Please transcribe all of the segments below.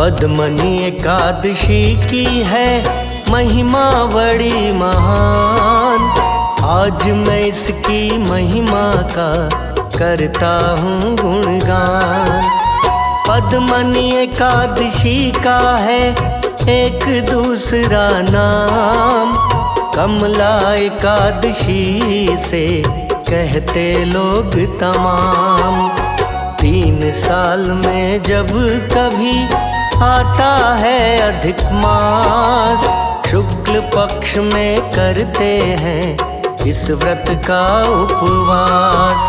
पद्मनी एकादशी की है महिमा बड़ी महान। आज मैं इसकी महिमा का करता हूँ गुणगान। पद्मनी एकादशी का है एक दूसरा नाम। कमला एकादशी से कहते लोग तमाम। 3 साल में जब कभी आता है अधिक मास, शुक्ल पक्ष में करते हैं इस व्रत का उपवास।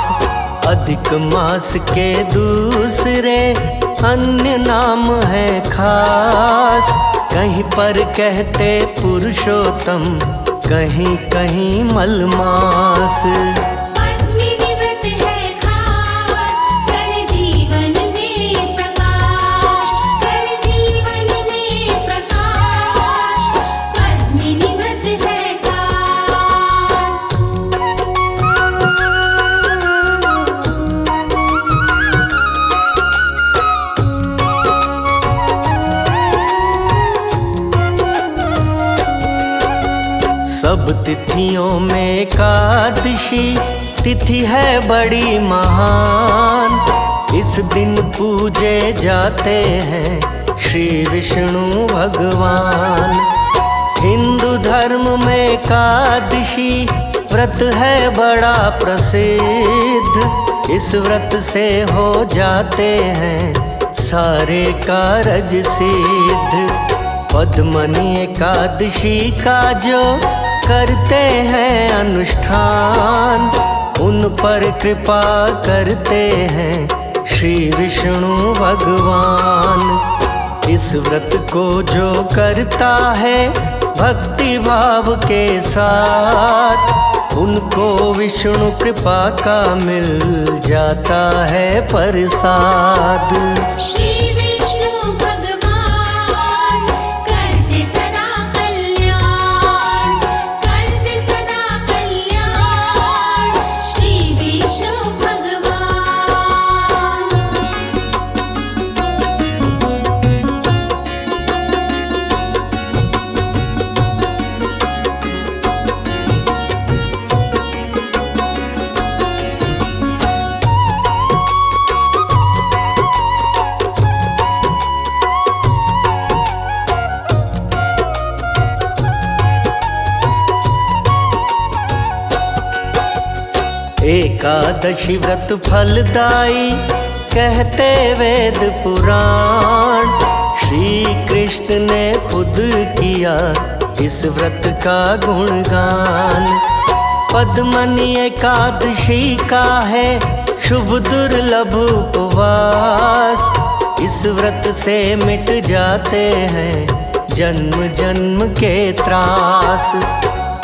अधिक मास के दूसरे अन्य नाम है खास। कहीं पर कहते पुरुषोत्तम, कहीं कहीं मलमास। सब तिथियों में एकादशी तिथि है बड़ी महान। इस दिन पूजे जाते हैं श्री विष्णु भगवान। हिंदू धर्म में एकादशी व्रत है बड़ा प्रसिद्ध। इस व्रत से हो जाते हैं सारे कारज सिद्ध। पद्मनी एकादशी का जो करते हैं अनुष्ठान, उन पर कृपा करते हैं श्री विष्णु भगवान। इस व्रत को जो करता है भक्ति भाव के साथ, उनको विष्णु कृपा का मिल जाता है प्रसाद। एकादशी व्रत फलदाई कहते वेद पुराण। श्री कृष्ण ने खुद किया इस व्रत का गुणगान। पद्मनी एकादशी का है शुभ दुर्लभ उपवास। इस व्रत से मिट जाते हैं जन्म जन्म के त्रास।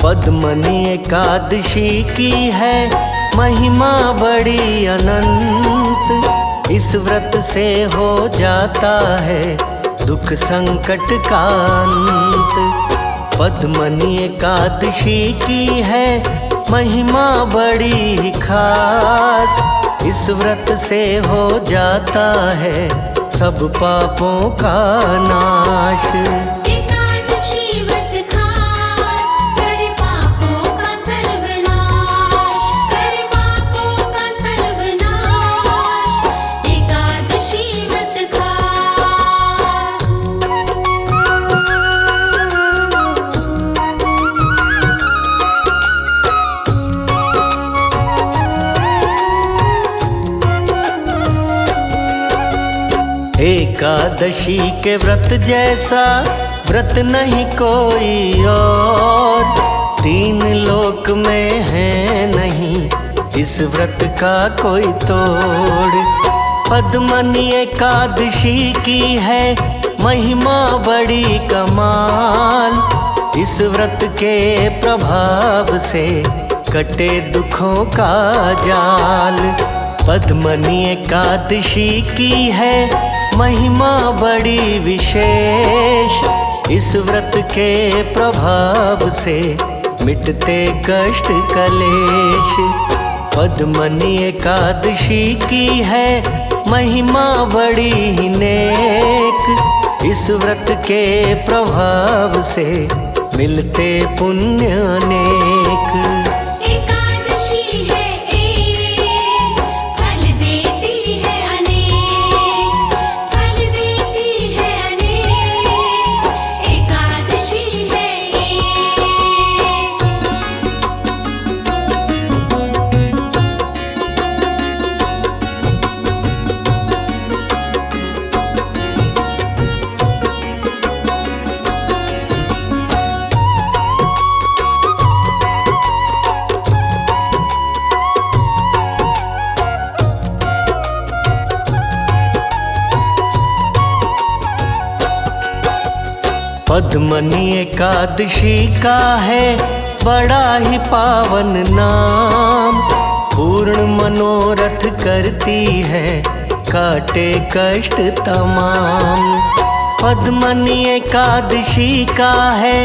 पद्मनी एकादशी की है महिमा बड़ी अनंत। इस व्रत से हो जाता है दुख संकट का अंत। पद्मनी एकादशी की है महिमा बड़ी खास। इस व्रत से हो जाता है सब पापों का नाश। एकादशी के व्रत जैसा व्रत नहीं कोई और। 3 लोक में है नहीं इस व्रत का कोई तोड़। पद्मनी एकादशी की है महिमा बड़ी कमाल। इस व्रत के प्रभाव से कटे दुखों का जाल। पद्मनी एकादशी की है महिमा बड़ी विशेष। इस व्रत के प्रभाव से मिटते कष्ट कलेश। पद्मनी एकादशी की है महिमा बड़ी नेक। इस व्रत के प्रभाव से मिलते पुण्य अनेक। एकादशी है एक, फल देती है अनेक, फल देती है अनेक, एकादशी है एक। पद्मनी एकादशी का है बड़ा ही पावन नाम, पूर्ण मनोरथ करती है काटे कष्ट तमाम। पद्मनी एकादशी का है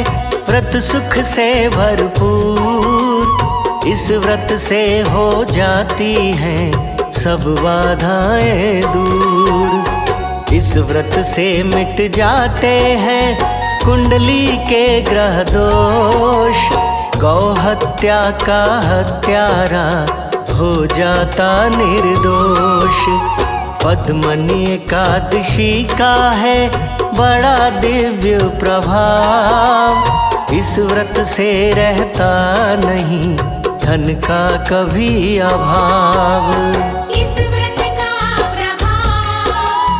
व्रत सुख से भरपूर, इस व्रत से हो जाती हैं सब बाधाएं दूर। इस व्रत से मिट जाते हैं कुंडली के ग्रह दोष, गौ हत्या का हत्यारा हो जाता निर्दोष। पद्मनी एकादशी का है बड़ा दिव्य प्रभाव, इस व्रत से रहता नहीं धन का कभी अभाव। इस व्रत का प्रभाव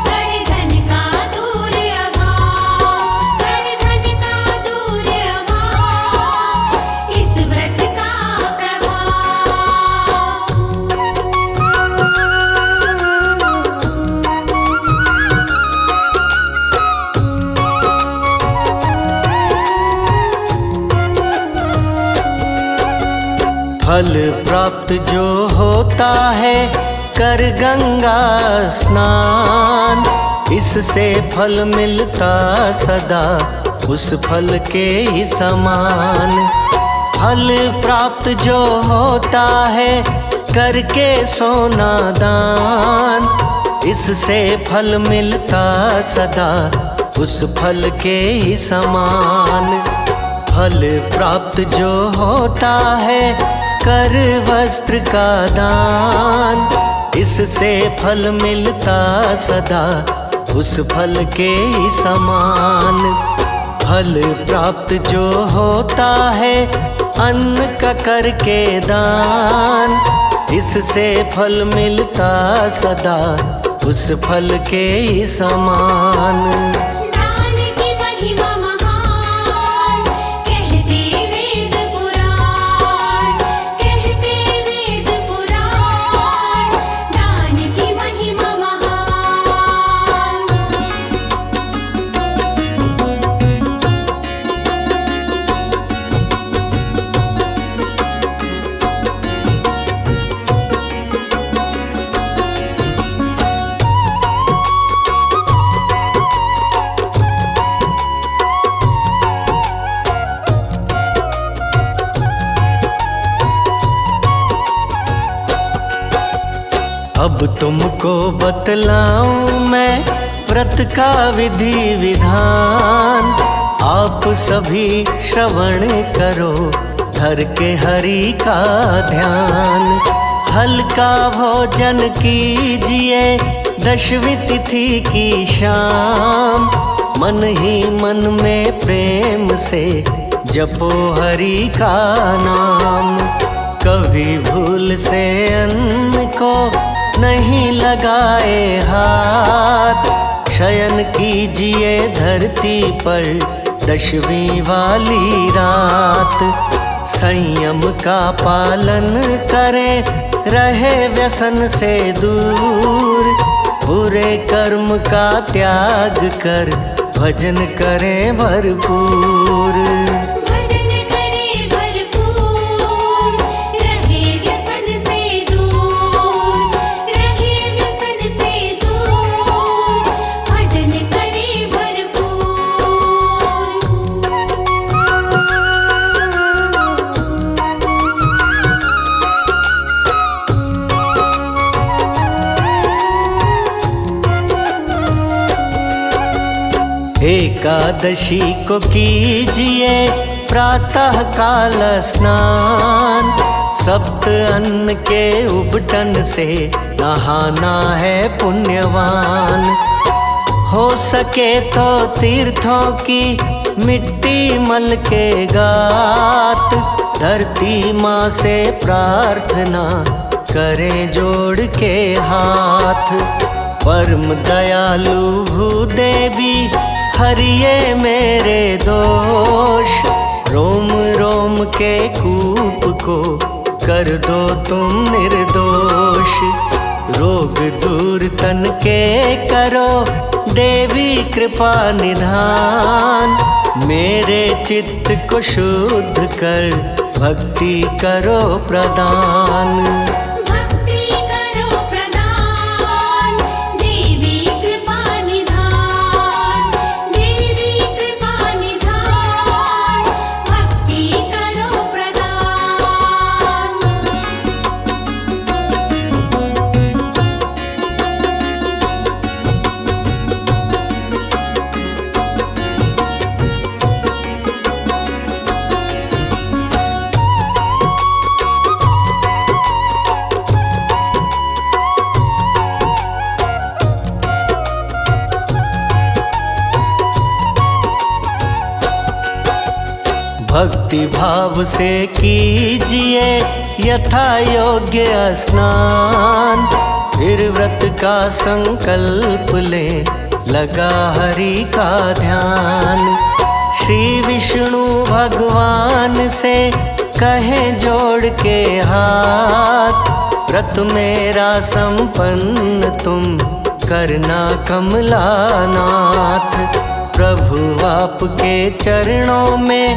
कर धन का दूर अभाव, कर धन का दूर अभाव, इस व्रत का प्रभाव। फल प्राप्त जो होता है कर गंगा स्नान, इससे फल मिलता सदा उस फल के ही समान। फल प्राप्त जो होता है करके सोना दान, इससे फल मिलता सदा उस फल के ही समान। फल प्राप्त जो होता है कर वस्त्र का दान, इससे फल मिलता सदा उस फल के ही समान। फल प्राप्त जो होता है अन्न का करके दान, इससे फल मिलता सदा उस फल के ही समान। दान की महिमा महान, कहते वेद पुराण, कहते वेद पुराण, दान की महिमा महान। अब तुमको बतलाऊं मैं व्रत का विधि विधान, आप सभी श्रवण करो धर के हरि का ध्यान। हल्का भोजन कीजिए दशवीं तिथि की शाम, मन ही मन में प्रेम से जपो हरि का नाम। कभी भूल से अन्न को नहीं लगाए हाथ, शयन कीजिए धरती पर दशवीं वाली रात। संयम का पालन करें रहे व्यसन से दूर, बुरे कर्म का त्याग कर भजन करें भरपूर। भजन करे भरपूर, रहे व्यसन से दूर, रहे व्यसन से दूर, भजन करे भरपूर। एकादशी को कीजिए प्रातः काल स्नान, सप्त अन्न के उबटन से नहाना है पुण्यवान। हो सके तो तीर्थों की मिट्टी मल के गात, धरती माँ से प्रार्थना करें जोड़ के हाथ। परम दयालु भूदेवी हरिये मेरे दोष, रोम रोम के कूप को कर दो तुम निर्दोष। रोग दूर तन के करो देवी कृपा निधान, मेरे चित्त को शुद्ध कर भक्ति करो प्रदान। भक्ति करो प्रदान, देवी कृपा निधान, देवी कृपा निधान, भक्ति करो प्रदान। भक्ति भाव से कीजिए यथा योग्य स्नान, फिर व्रत का संकल्प ले लगा हरि का ध्यान। श्री विष्णु भगवान से कहें जोड़ के हाथ, व्रत मेरा संपन्न तुम करना कमलानाथ। प्रभु आपके चरणों में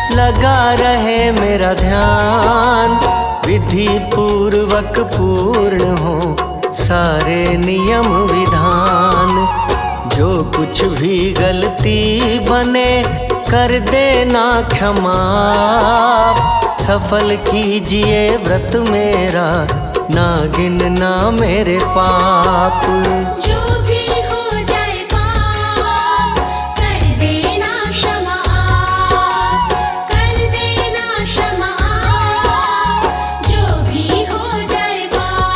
लगा रहे मेरा ध्यान, विधि पूर्वक पूर्ण हो सारे नियम विधान। जो कुछ भी गलती बने कर देना क्षमा, सफल कीजिए व्रत मेरा ना गिनना मेरे पाप। जो भी हो जाए पाप कर देना क्षमा आप, कर देना क्षमा आप, जो भी हो जाए पाप।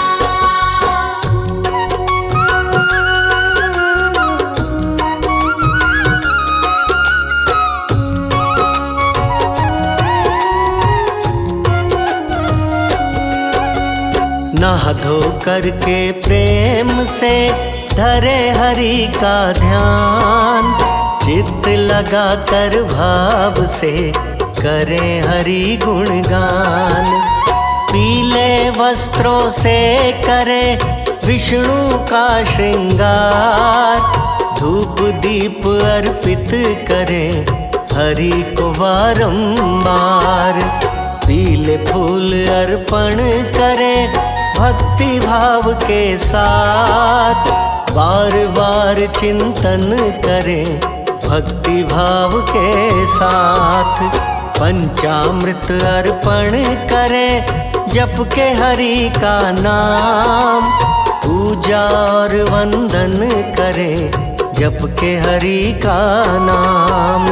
नहा धो करके प्रेम से धरे हरि का ध्यान, चित्त लगा कर भाव से करें हरि गुणगान। पीले वस्त्रों से करें विष्णु का श्रृंगार, धूप दीप अर्पित करें हरि को बारंबार। पीले फूल अर्पण करें भक्ति भाव के साथ, बार बार चिंतन करें भक्ति भाव के साथ। पंचामृत अर्पण करें जप के हरि का नाम, पूजा और वंदन करें जप के हरि का नाम।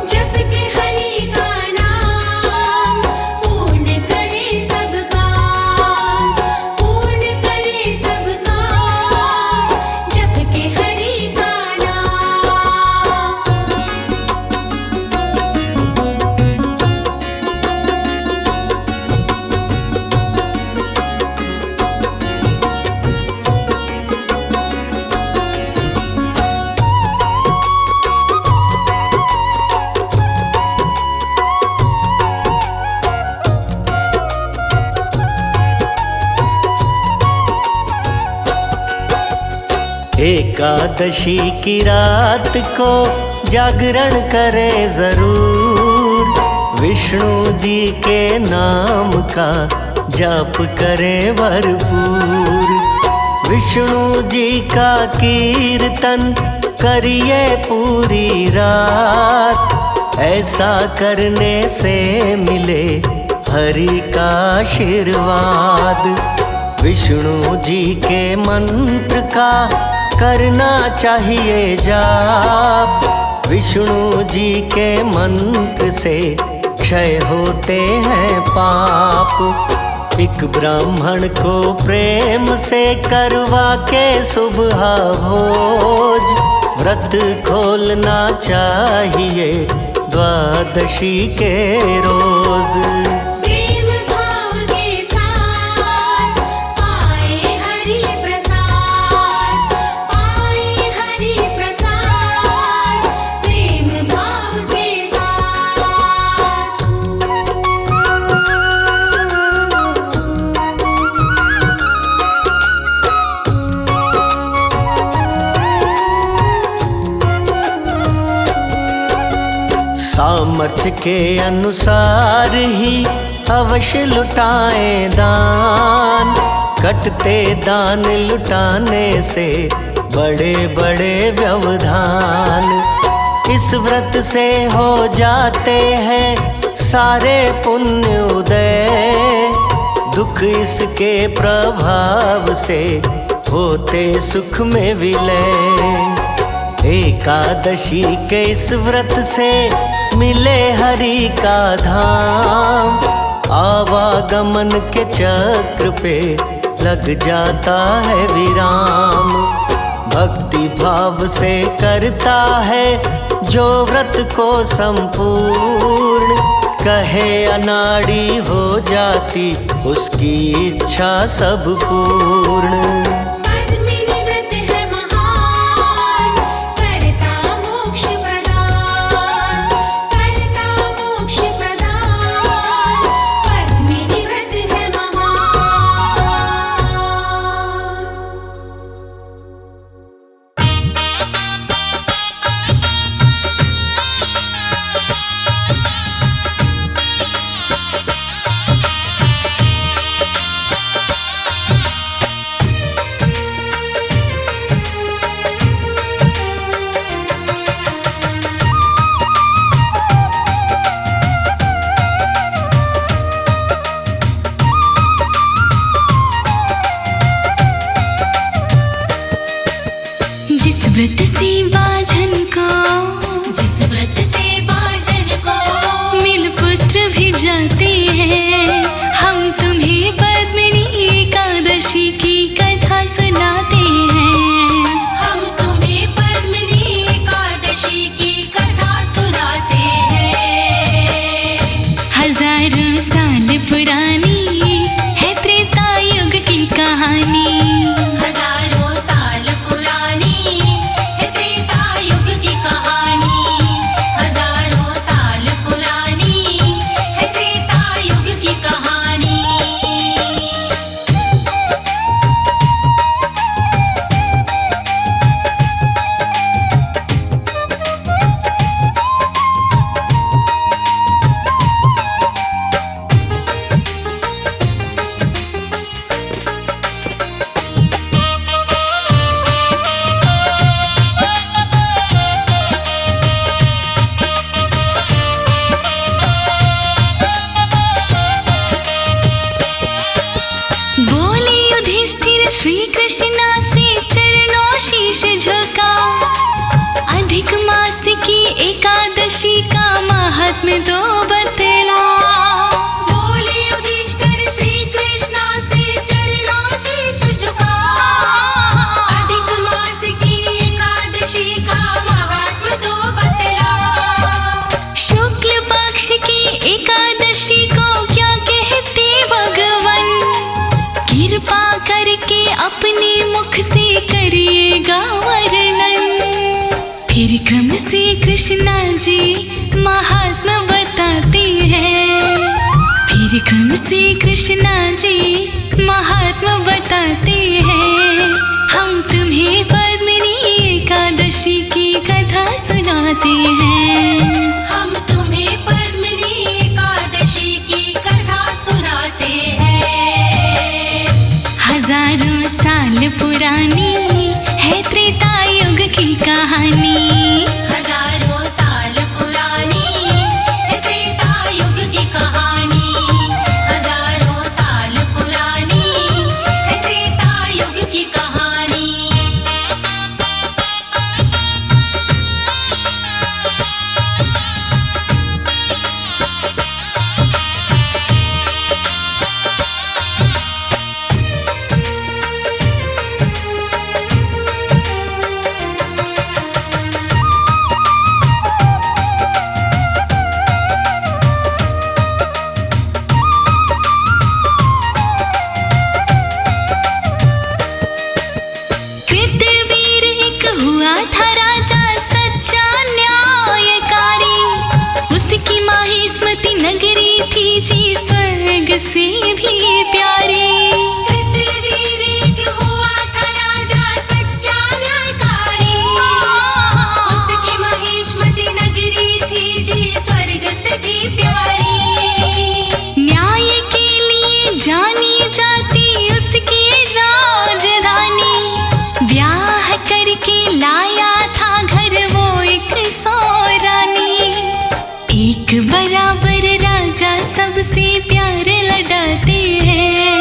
जप के हरि का नाम पूर्ण करे सब काम, पूर्ण करे सब काम, जप के हरि का नाम। एकादशी की रात को जागरण करें जरूर, विष्णु जी के नाम का जाप करें भरपूर। विष्णु जी का कीर्तन करिए पूरी रात, ऐसा करने से मिले हरि का आशीर्वाद। विष्णु जी के मंत्र का करना चाहिए जाप, विष्णु जी के मंत्र से क्षय होते हैं पाप। एक ब्राह्मण को प्रेम से करवा के सुबह भोज, व्रत खोलना चाहिए द्वादशी के रोज। प्रेम भाव के साथ पाए हरि प्रसाद, पाए हरि प्रसाद, प्रेम भाव के सामर्थ्य के अनुसार ही अवश्य लुटाएं दान, कटते दान लुटाने से बड़े बड़े व्यवधान। इस व्रत से हो जाते हैं सारे पुण्य उदय, दुख इसके प्रभाव से होते सुख में विलय। एकादशी के इस व्रत से मिले हरि का धाम, आवागमन के चक्र पे लग जाता है विराम। भक्ति भाव से करता है जो व्रत को संपूर्ण, कहे अनाड़ी हो जाती उसकी इच्छा सब पूर्ण। व्रत से बाझन को, जिस व्रत से बाजन को मिल पुत्र भी जाते हैं, हम तुम्हें पद्मिनी एकादशी की कथा सुनाते हैं। हम तुम्हें पद्मिनी एकादशी की कथा सुनाते हैं। हजारों साल पुरानी है त्रेता युग की कहानी, हजारों साल पुरानी है त्रेता युग की कहानी, हजारों साल पुरानी है त्रेता युग की कहानी। बोले युधिष्ठिर श्री कृष्णा से चरणों शीश झुका, अधिक मास की एकादशी का महात्म्य दो बतला। बोले युधिष्ठिर श्री कृष्णा से चरणों शीश झुका, अधिक मास की एकादशी का महात्म्य दो बतला। शुक्ल पक्ष की एकादशी को क्या कहते भगवान, कृपा करके अपने मुख से करिएगा वर्णन। फिर क्रम से कृष्णा जी महात्मा बताते हैं, फिर क्रम से कृष्णा जी महात्मा बताते हैं। हम तुम्हें पद्मिनी एकादशी की कथा सुनाते हैं। हम तुम्हें पद्मिनी एकादशी की कथा सुनाते हैं। हजारों साल पुरानी है त्रेता युग की कहानी, हजारों साल पुरानी है त्रेता युग की कहानी, हजारों साल पुरानी है त्रेता युग की कहानी। राजा सबसे प्यार लड़ाते हैं।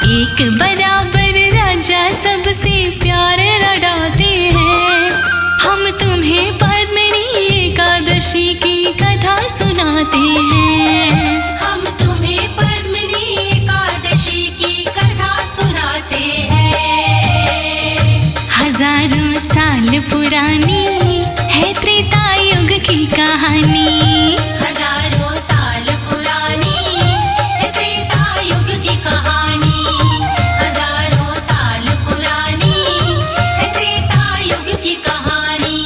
एक बराबर राजा सबसे प्यार लड़ाते हैं। हम तुम्हें पद्मिनी एकादशी की कथा सुनाते हैं। हम तुम्हें पद्मिनी एकादशी की कथा सुनाते हैं। हजारों साल पुरानी है त्रेता युग की कहानी। हजारों साल पुरानी है त्रेता युग की कहानी। हजारों साल पुरानी है त्रेता युग की कहानी।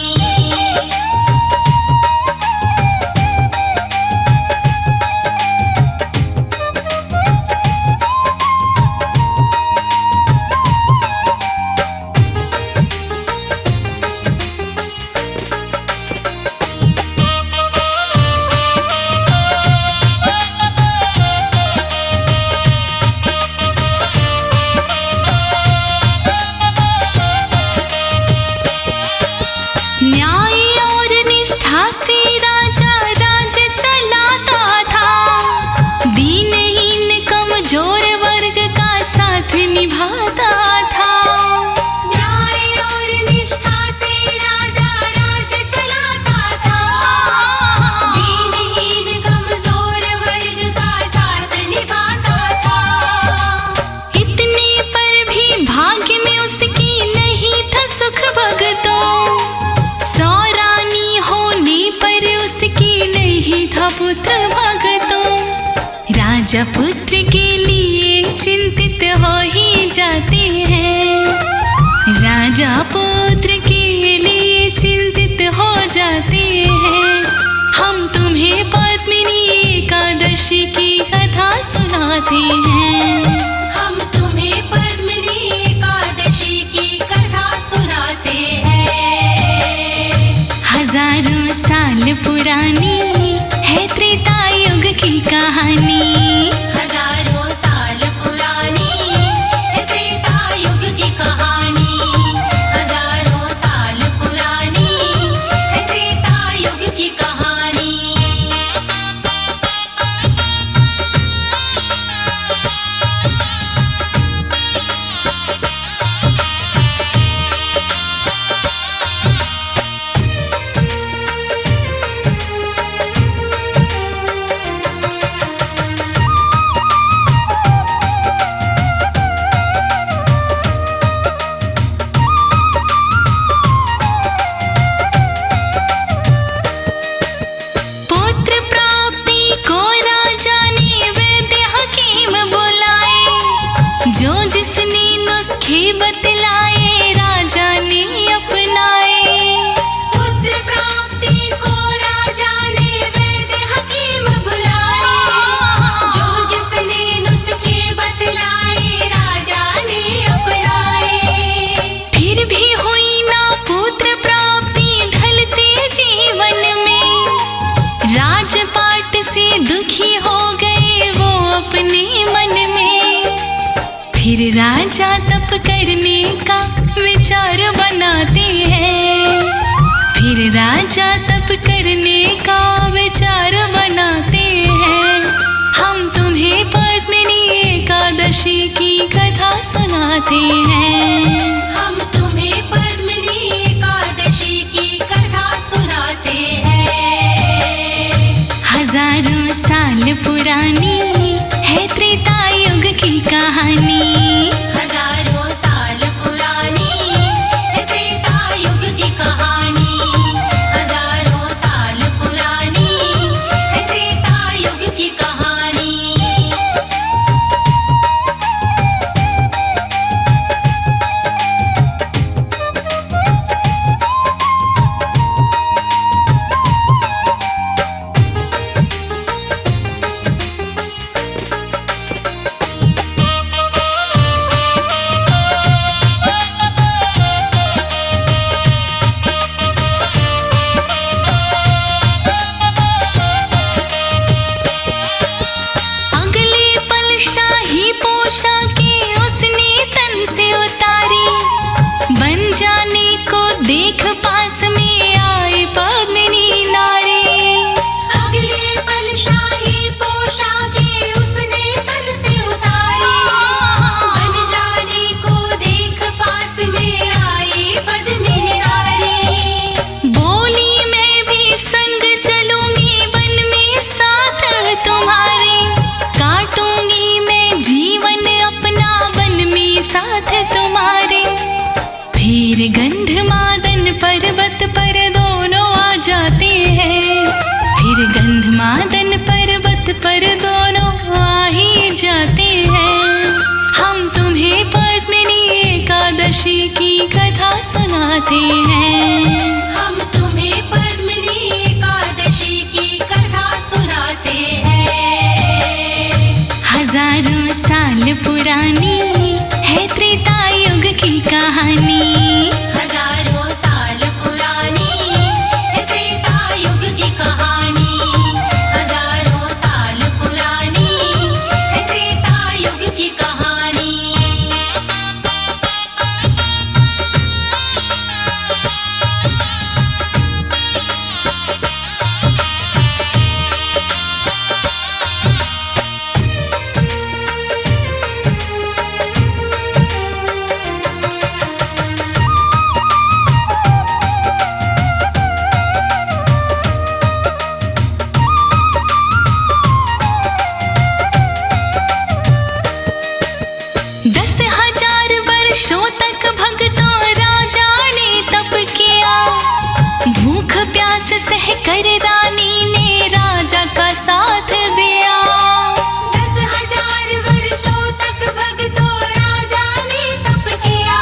न्याय और निष्ठा से राजा राज चलाता था। दीनहीन कमजोर वर्ग का साथ निभाता था। न्याय और निष्ठा से राजा राज चलाता था। दीनहीन कमजोर वर्ग का साथ निभाता था। इतने पर भी भाग्य में उसकी नहीं था सुख भगतों। सौ रानी होने पर उसकी नहीं था पुत्र भगतों। राजा पुत्र के लिए चिंतित हो ही जाते हैं। राजा पुत्र के लिए चिंतित हो जाते हैं। हम तुम्हें पद्मिनी एकादशी की कथा सुनाते हैं। हम तुम्हें पद्मिनी एकादशी की कथा सुनाते हैं। हजारों साल पुरानी है त्रेता युग की कहानी। हजारों साल पुरानी है त्रेता युग की कहानी। हजारों साल पुरानी है त्रेता युग की कहानी। पुत्र प्राप्ति को राजा ने वैद्य हकीम बुलाए। जो जिसने नुस्खे बतलाए राजा ने अपनाए। पुत्र प्राप्ति को राजा ने वैद्य हकीम बुलाए। जो जिसने नुस्खे बतलाए राजा ने अपनाए। फिर भी हुई ना पुत्र प्राप्ति ढलते जीवन में। राजपाट से दुखी हो गए वो अपने मन में। फिर राजा तप करने का विचार बनाते हैं। फिर राजा तप करने का विचार बनाते हैं। हम तुम्हें पद्मिनी एकादशी की कथा सुनाते हैं। हम तुम्हें पद्मिनी एकादशी की कथा सुनाते हैं। हजारों साल पुरानी है त्रेता युग की कहानी। हजारों साल पुरानी है त्रेता युग की कहानी। हजारों साल पुरानी है त्रेता युग की कहानी। साल पुरानी है त्रेता युग की कहानी। हजारों साल पुरानी है त्रेता युग की कहानी। हजारों साल पुरानी है त्रेता युग की कहानी। वर्षों तक भक्तों राजा ने तप किया। भूख प्यास सह कर रानी ने राजा का साथ दिया। 10,000 वर्षों तक भक्तों राजा ने तप किया।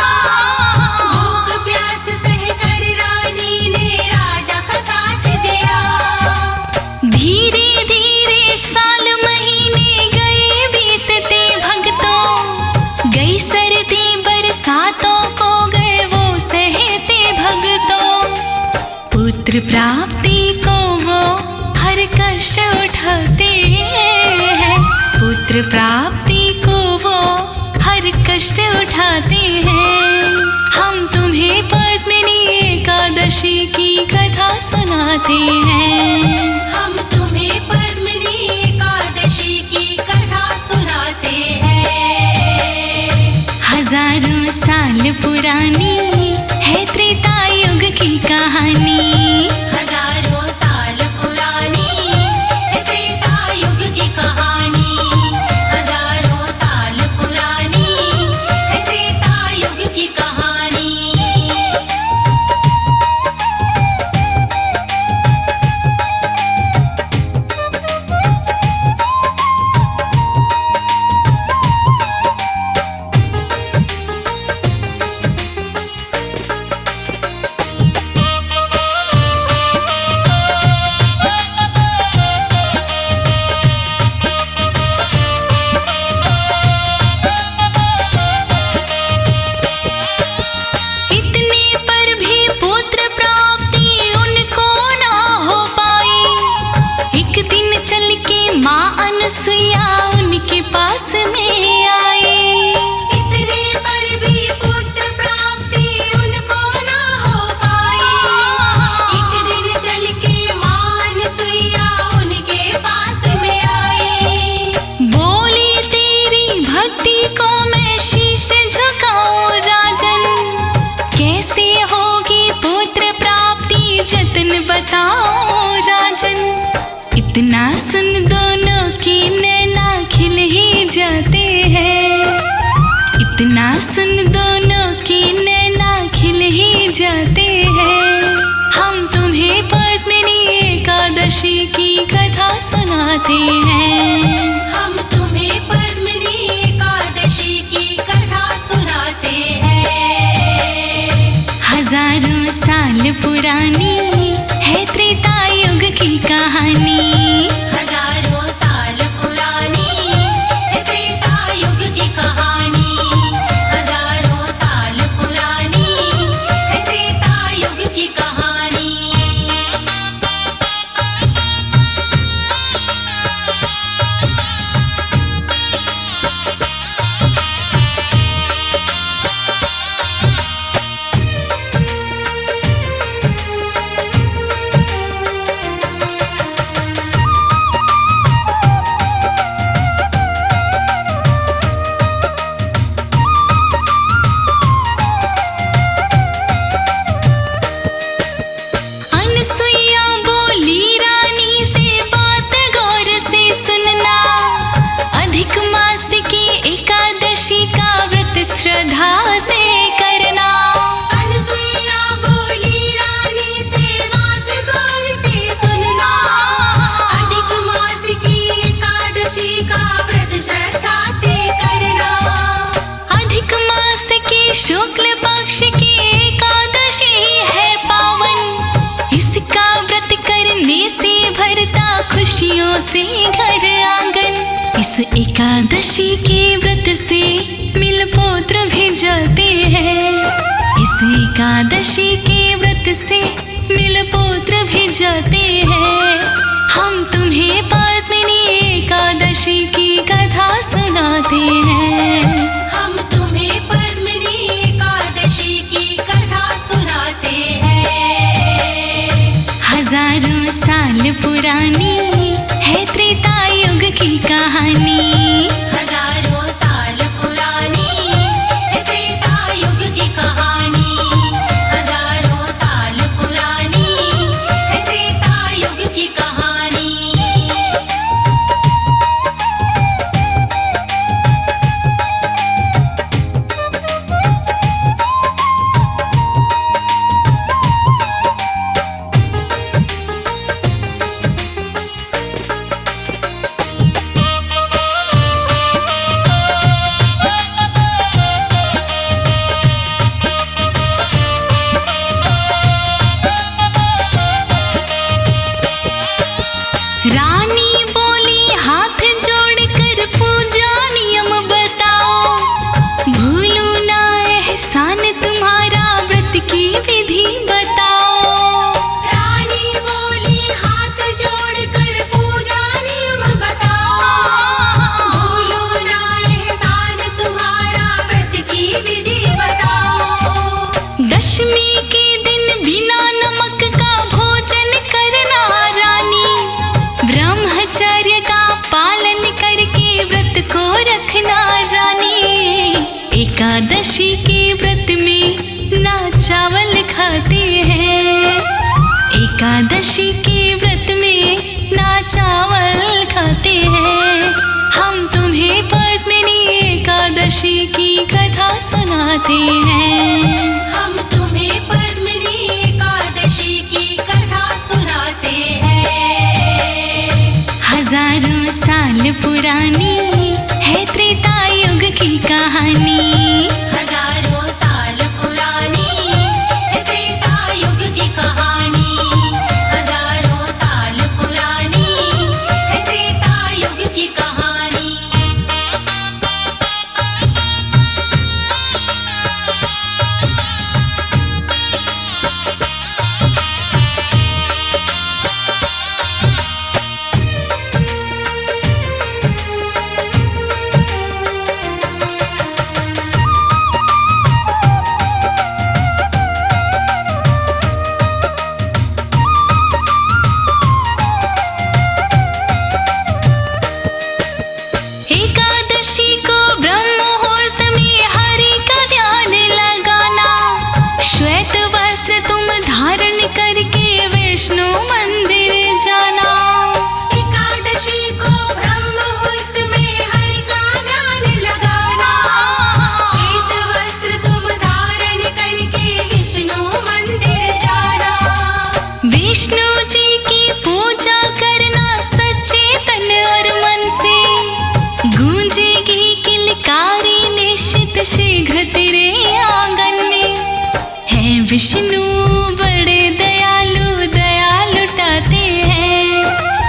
भूख प्यास सह कर रानी ने राजा का साथ दिया। धीरे धीरे साल महीने गए बीतते भक्तों, गई सर्दी बरसातों को गए वो सहते भक्तों। पुत्र प्राप्ति को वो हर कष्ट उठाते हैं। पुत्र प्राप्ति को वो हर कष्ट उठाते हैं। हम तुम्हें पद्मिनी एकादशी की कथा सुनाते हैं। हम तुम्हें पद्मिनी एकादशी की कथा सुनाते हैं। हजारों साल पुरानी है त्रेता युग की कहानी। हजारों साल पुरानी है त्रेता युग की कहानी। हजारों साल पुरानी है त्रेता युग की कहानी। अनसुईया उनके पास में आई। इतने पर भी पुत्र प्राप्ति उनको ना हो पाई। एक दिन चल के मां अनसुईया उनके पास में आई। बोली तेरी भक्ति को मैं शीश झुकाऊं राजन, कैसे होगी पुत्र प्राप्ति जतन बताओ राजन। इतना सुन दोनों की नैना खिल ही जाते हैं। इतना सुन दोनों की नैना खिल ही जाते हैं। हम तुम्हें पद्मिनी एकादशी की कथा सुनाते हैं। हम तुम्हें पद्मिनी एकादशी की कथा सुनाते हैं। हजारों साल पुरानी है त्रेता युग की कहानी। हजारों साल पुरानी है त्रेता युग की कहानी। हजारों साल पुरानी है त्रेता युग की कहानी। से घर आंगन। इस एकादशी के व्रत से मिल पौत्र भी जाते हैं। इस एकादशी के व्रत से मिल पौत्र भी जाते हैं। हम तुम्हें पद्मिनी एकादशी की कथा सुनाते हैं। हम तुम्हें पद्मिनी एकादशी की कथा सुनाते हैं। हजारों साल पुरानी है त्रेता युग की कहानी। हजारों साल पुरानी है त्रेता युग की कहानी। हजारों साल पुरानी है त्रेता युग की कहानी। रानी बोली हाथ जोड़कर पूजा नियम बताओ। भूलू ना एहसान तुम्हारा व्रत की विधि बताओ। रानी बोली हाथ जोड़कर पूजा नियम बताओ। भूलो ना एहसान तुम्हारा व्रत की विधि बताओ। दशमी के दिन बिना नमक का भोजन करना रानी। ब्रह्मचर्य का पालन करके व्रत को रखना रानी। एकादशी के व्रत में ना चावल खाते हैं। एकादशी के व्रत में ना चावल खाते हैं। हम तुम्हें पद्मिनी एकादशी की कथा सुनाते हैं। हम तुम्हें पद्मिनी एकादशी की कथा सुनाते हैं। हजारों साल पुरानी है त्रेता युग की कहानी। हजारों साल पुरानी है त्रेता युग की कहानी। हजारों साल पुरानी है त्रेता युग की कहानी। एकादशी को ब्रह्म मुहूर्त में हरि का ध्यान लगाना। श्वेत वस्त्र तुम धारण करके विष्णु मंदिर जाना। एकादशी को ब्रह्म मुहूर्त में हरि का ध्यान लगाना। श्वेत वस्त्र तुम धारण करके विष्णु मंदिर जाना। विष्णु जी की पूजा करना सच्चे तन और मन से। गूंजेगी किलकारी निश्चित शीघ्र तेरे आंगन में। है विष्णु बड़े दयालु दया लुटाते हैं।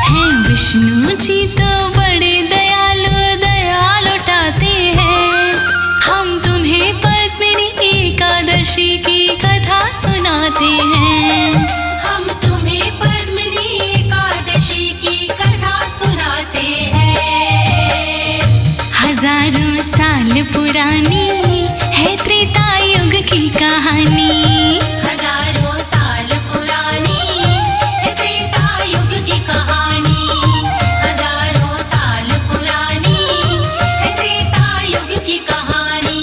है विष्णु जी तो बड़े दयालु दया लुटाते हैं। हम तुम्हें पद्मिनी एकादशी की कथा सुनाते हैं। हम तुम्हें पद्मिनी एकादशी की कथा सुनाते हैं। हजारों साल पुरानी है त्रेता युग की कहानी। हजारों साल पुरानी है त्रेता युग की कहानी। हजारों साल पुरानी है त्रेता युग की कहानी।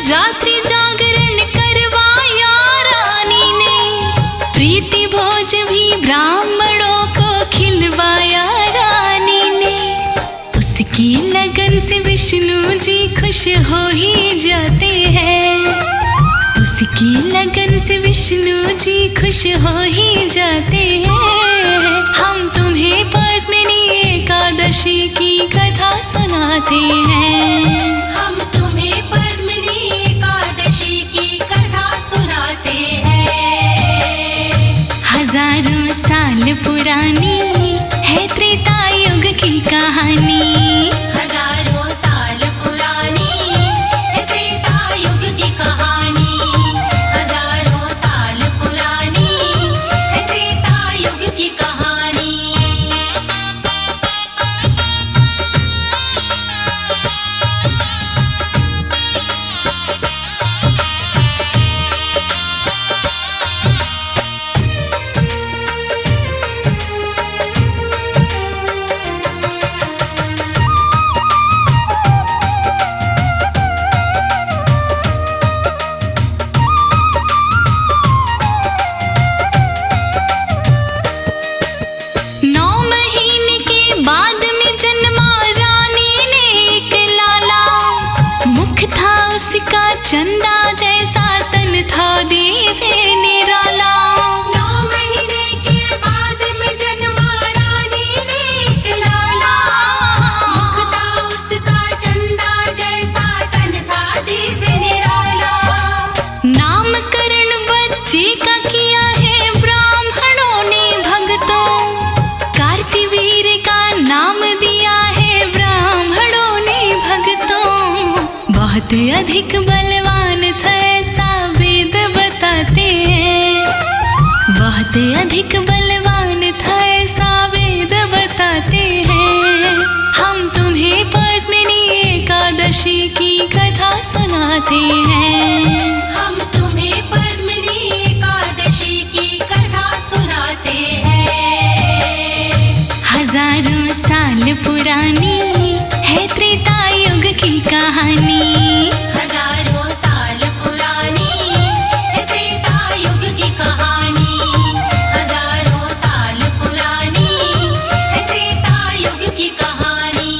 रात्रि जागरण करवाया रानी ने, प्रीति भोज भी ब्राह्मणों को खिलवाया रानी ने। उसकी लगन से विष्णु जी खुश हो ही जाते हैं, उसकी लगन से विष्णु जी खुश हो ही जाते हैं। हम तुम्हें पद्मिनी एकादशी की कथा सुनाते हैं, हम तुम्हें पद्मिनी एकादशी की कथा सुनाते हैं। हजारों साल पुरानी है त्रेता युग की कहानी, हजारों साल पुरानी है त्रेता युग की कहानी, हजारों साल पुरानी है त्रेता युग की कहानी। चंदा जैसा तन था देवे निराला। 9 महीने के बाद में जन्मा रानी ने एक लाला, मुख था उसका चंदा जैसा तन था दिव्य निराला। नामकरण बच्चे का किया है ब्राह्मणों ने भक्तों, कार्तिवीर का नाम दिया है ब्राह्मणों ने भक्तों। बहुत अधिक बलवान था ऐसा वेद बताते हैं, बहुत अधिक बलवान था ऐसा वेद बताते हैं। हम तुम्हें पद्मिनी एकादशी की कथा सुनाते हैं, हम तुम्हें पद्मिनी एकादशी की कथा सुनाते हैं। हजारों साल पुरानी है त्रेता युग की कहानी, हजारों साल पुरानी है त्रेता युग की कहानी, हजारों साल पुरानी है त्रेता युग की कहानी।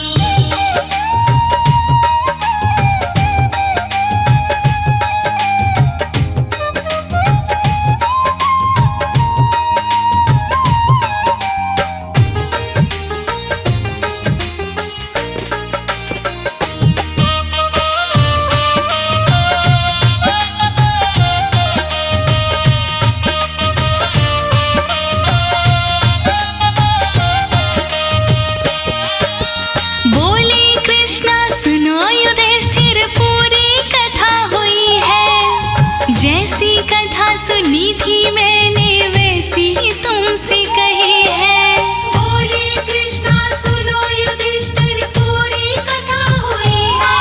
जैसी कथा सुनी थी मैंने वैसी तुमसे कही है। बोले कृष्णा सुनो युधिष्ठिर पूरी कथा हुई है,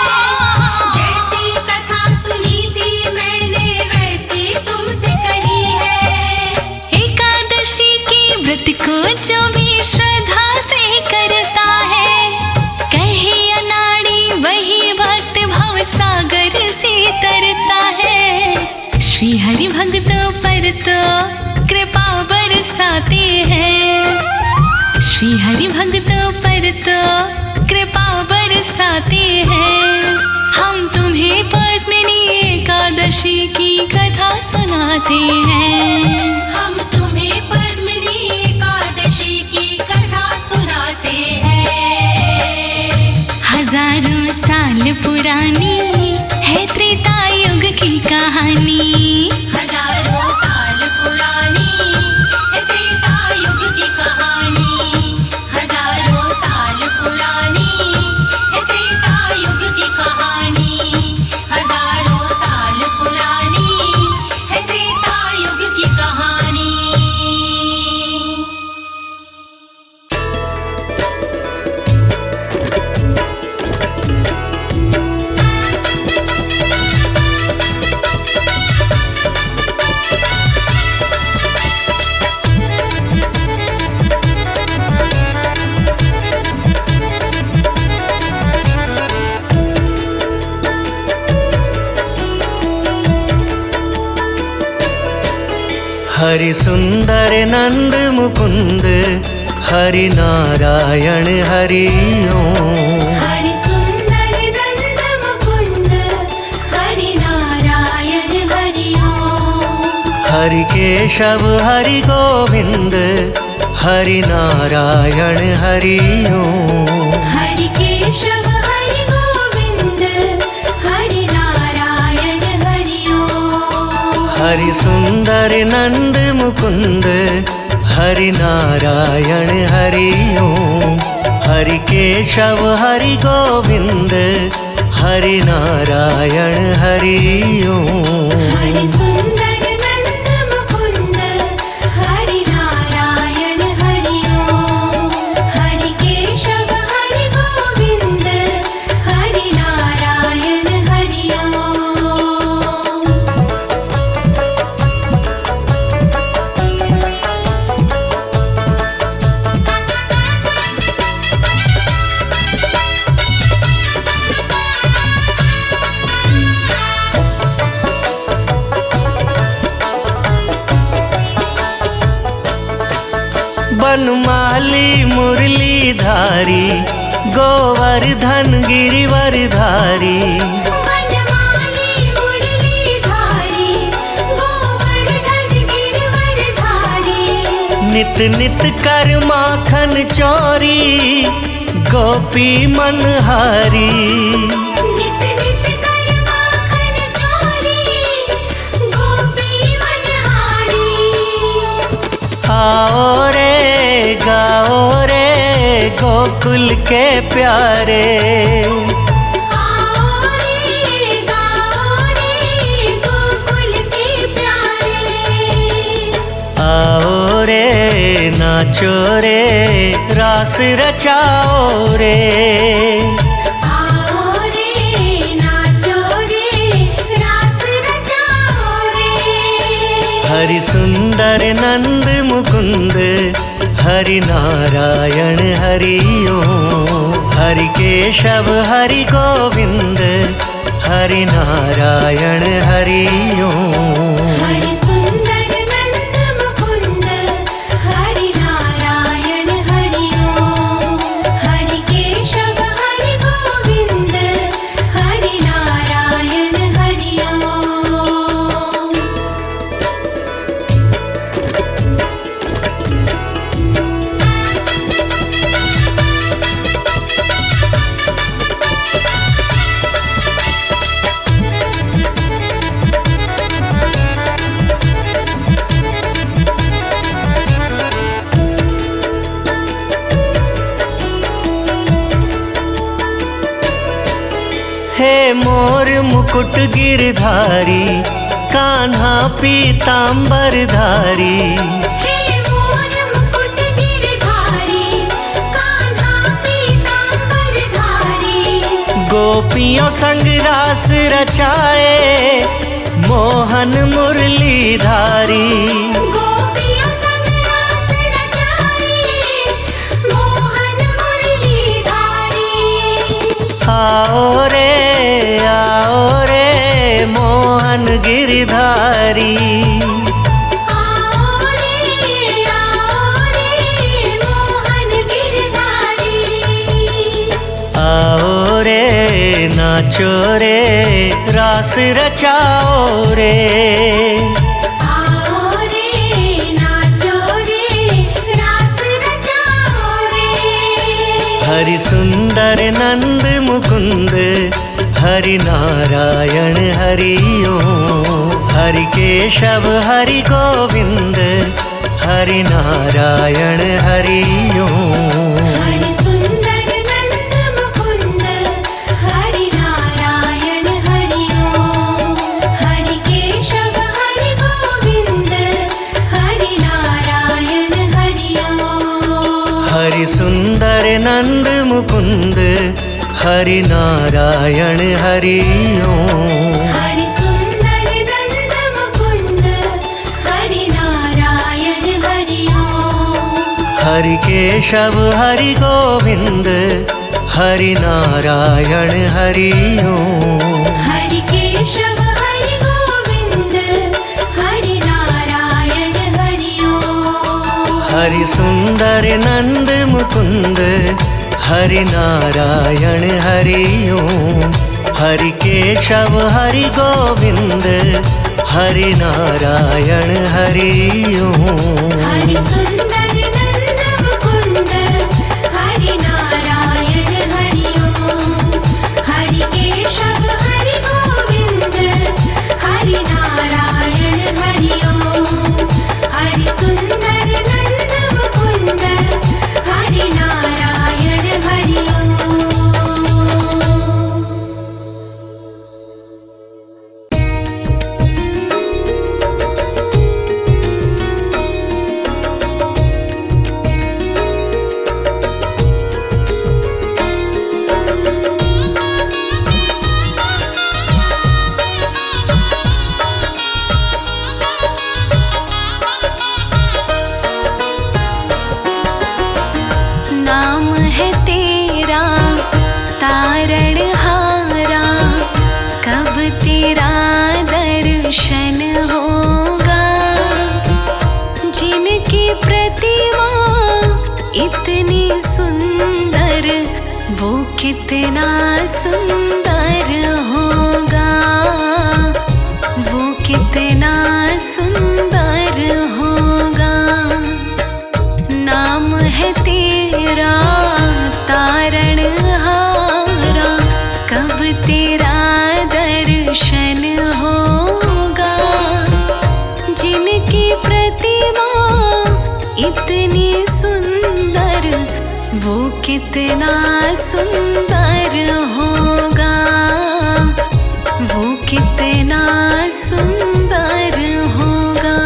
जैसी कथा सुनी थी मैंने वैसी तुमसे कही है। एकादशी के व्रत को जो भी श्रद्धा से करता है, कहे अनाड़ी वही भक्त भव सागर से तरता है। श्री हरि भक्तों पर तो कृपा बरसाते हैं, श्री हरि भक्तों पर तो कृपा बरसाते हैं। हम तुम्हें पद्मिनी एकादशी की कथा सुनाते हैं, हम तुम्हें पद्मिनी एकादशी की कथा सुनाते हैं। हजारों साल पुरानी है त्रेता युग की कहानी, हजारों साल पुरानी है त्रेता युग की कहानी, हजारों साल पुरानी है त्रेता युग की कहानी। हरि सुंदर नंद मुकुंद हरि नारायण हरि ओम। हरि सुंदर नंद मुकुंद हरि नारायण हरि ओम। हरि केशव हरि गोविंद हरि नारायण हरि ओम। हरि केशव हरि गोविंद हरि नारायण हरि ओम। हरि सुंदर नंद मुकुंद हरि नारायण हरि ओम। हरि केशव हरि गोविंद हरि नारायण हरि ओम। हरि सुंदर नंद मुकुंद हरि नारायण हरि ओम। हरि केशव हरि गोविंद हरि नारायण हरि ओम। बनमाली मुरलीधारी गोवर्धन गिरिवरधारी। बनमाली मुरलीधारी गोवर्धन गिरिवरधारी। नित नित कर माखन चोरी गोपी मनहारी। नित नित कर माखन चोरी गोपी मनहारी। आओ रे गाओ रे गोकुल के प्यारे। आओ रे गाओ रे गोकुल के प्यारे। आओ रे नाचो रे रास रचाओ रे। आओ रे नाचो रे रास रचाओ रे। हरि सुंदर नंद मुकुंद हरि नारायण हरि ओम। हरि केशव हरि गोविंद हरि नारायण हरि ओम। हरि सुंदर नंद मुकुंद हरि नारायण हरि ओम। हरि केशव हरि गोविंद हरि नारायण हरि ओम। हे मोर मुकुट गिरधारी कान्हा पीतांबर धारी। हे मोर मुकुट गिरधारी कान्हा पीतांबर धारी। गोपियों संग रास रचाए मोहन मुरलीधारी। गोपियों संग रास रचाए मोहन मुरलीधारी। आओ रे मोहन गिरधारी। आओ रे मोहन गिरधारी। आओ रे नाचो रे रास रचाओ रे। आओ रे नाचो रे रास रचाओ रे। हरि सुंदर नंद मुकुंद हरि नारायण हरि ओम। हरि केशव हरि गोविंद हरि नारायण हरि ओम। हरि सुंदर नंद मुकुंद हरि नारायण हरि ओम। हरि केशव हरि गोविंद हरि नारायण हरि ओम। हरि सुंदर नंद मुकुंद हरि नारायण हरि ओम। हरि सुंदर नंद मुकुंद हरि नारायण हरि ओम। हरि केशव हरि गोविंद हरि नारायण हरि ओम। हरि केशव हरि गोविंद हरि नारायण हरि सुंदर नंद मुकुंद, हरि नारायण हरि ओम। हरि केशव हरि गोविंद, हरि नारायण हरि ओम। हरि सुंदर नंद मुकुंद, हरि नारायण हरि ओम। हरि केशव हरि गोविंद, हरि नारायण हरि ओम। हरि सुंदर नंद मुकुंद, हरि नारायण हरि ओम। नाम है तेरा तारणहारा, कब तेरा दर्शन होगा। जिनकी प्रतिमा इतनी सुंदर, वो कितना सुंदर होगा, वो कितना सुंदर होगा। नाम है तेरा तारणहारा, कब तेरा दर्शन होगा। जिनकी प्रतिमा इतनी सुंदर, वो कितना सुंदर होगा, वो कितना सुंदर होगा।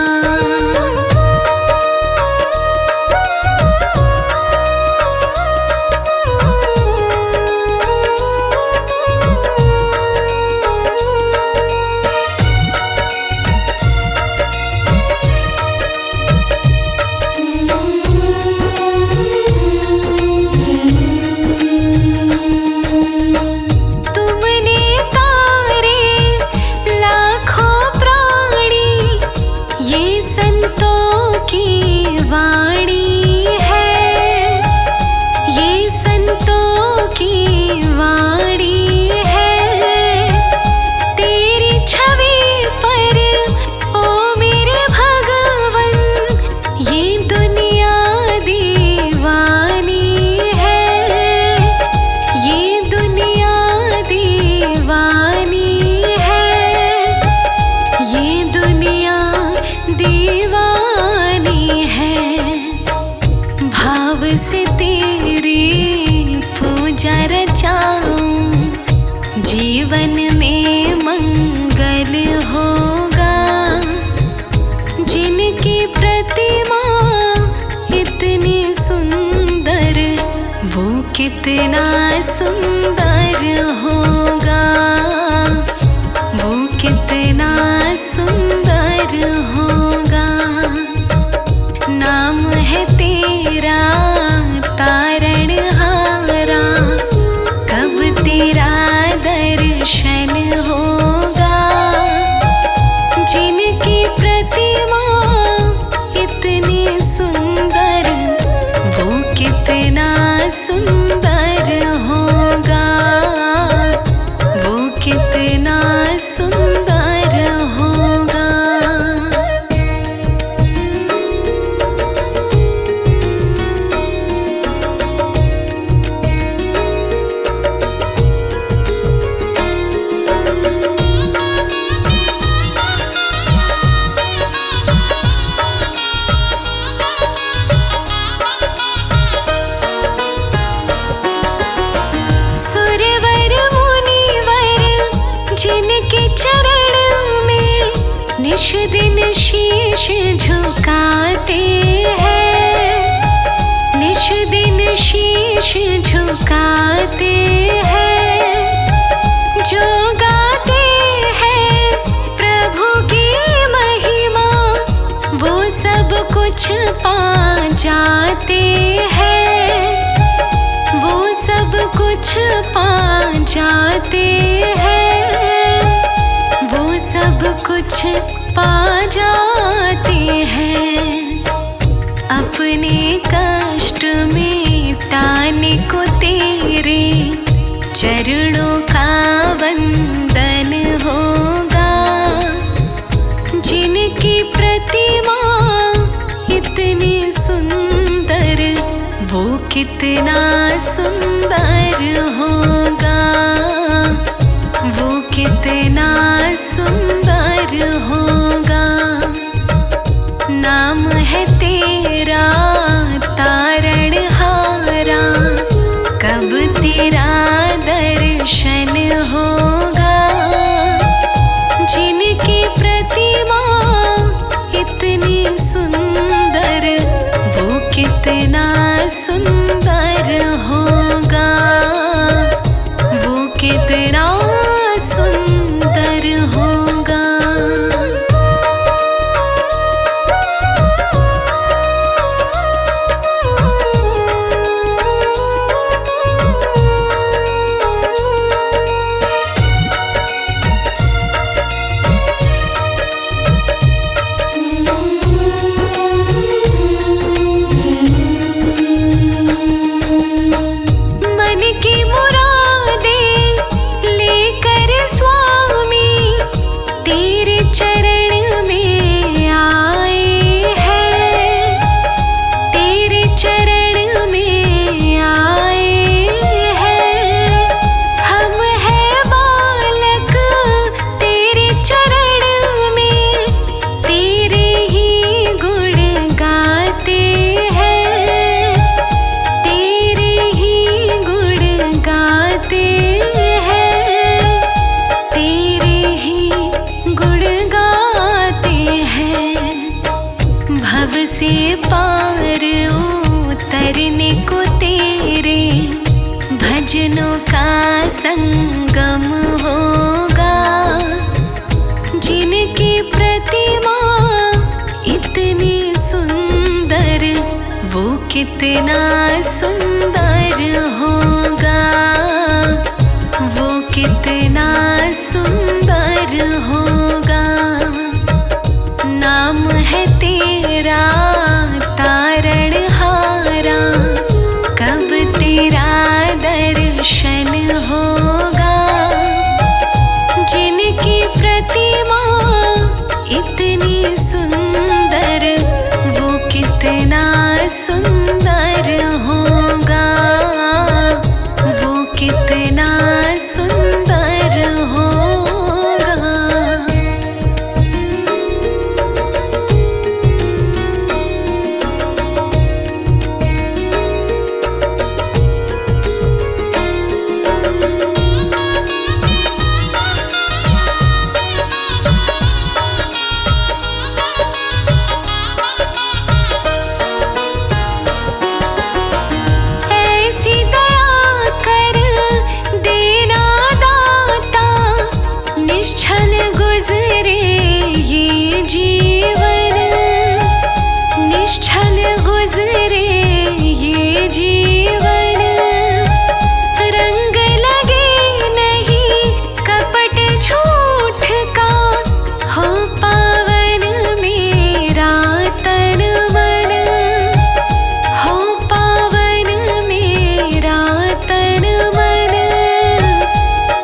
तुमने तारे लाखों प्राणी, ये संतों की वाणी है, ये संतों की वाणी है। तेरी छवि पर ओ मेरे भगवन, ये दुनिया दीवानी है, ये दुनिया दीवानी है, ये दुनिया दीवानी है। भाव से तेरी पूजा रचाऊं, जीवन में मंगल होगा। जिनकी प्रतिमा इतनी सुंदर, वो कितना सुंदर होगा, वो कितना सुंदर होगा। नाम है तेरा तारणहारा, कब तेरा दर्शन होगा। जिनकी प्रतिमा इतनी सुंदर, वो कितना सुंदर होगा, वो कितना सुंदर होगा। सुरवर मुनिवर जिनके चरण में निश दिन शीश झुकाते हैं, निश दिन शीश झुकाते हैं। जो गाते हैं प्रभु की महिमा, वो सब कुछ पा जाते हैं, वो सब कुछ पा जाते हैं, वो सब कुछ पा जाते हैं। अपने कष्ट मिटाने को तेरे चरणों का वंदन होगा। जिनकी प्रतिमा इतनी सुंदर, वो कितना सुंदर होगा, वो कितना सुंदर होगा। नाम है तेरा तारणहारा, कब तेरा दर्शन होगा। जिनकी प्रतिमा इतनी सुंदर, वो कितना सुंदर होगा, वो कितना सुंदर होगा। से पार उतरने को तेरे भजनों का संगम होगा। जिनकी प्रतिमा इतनी सुंदर, वो कितना सुंदर होगा, वो कितना सुंदर होगा। नाम है तेरा तारणहारा, कब तेरा दर्शन होगा। जिनकी प्रतिमा इतनी सुंदर, वो कितना सुंदर होगा, वो कितना सुंदर होगा। निश्चल गुजरे ये जीवन, निश्चल गुजरे ये जीवन। रंग लगे नहीं कपट झूठ का, हो पावन मेरा तन मन, हो पावन मेरा तन मन,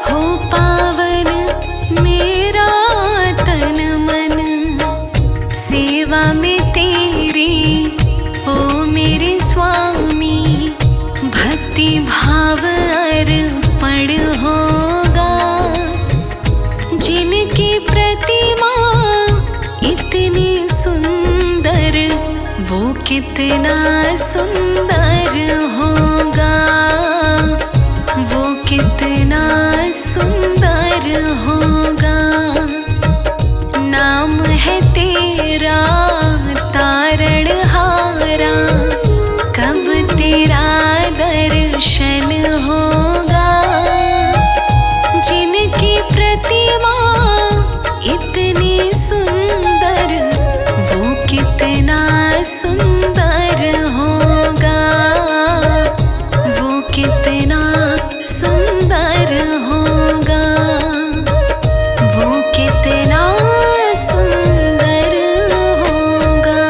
हो पावन मेरा तन मन। सेवा में तेरी ओ मेरे स्वामी, भक्ति भाव अर्पण होगा। जिनकी प्रतिमा इतनी सुंदर, वो कितना सुंदर होगा, वो कितना सुंदर होगा। नाम है तेरा तारणहारा, कब तेरा दर्शन होगा। जिनकी प्रतिमा इतनी सुंदर, वो कितना सुंदर होगा, वो कितना सुंदर होगा, वो कितना सुंदर होगा।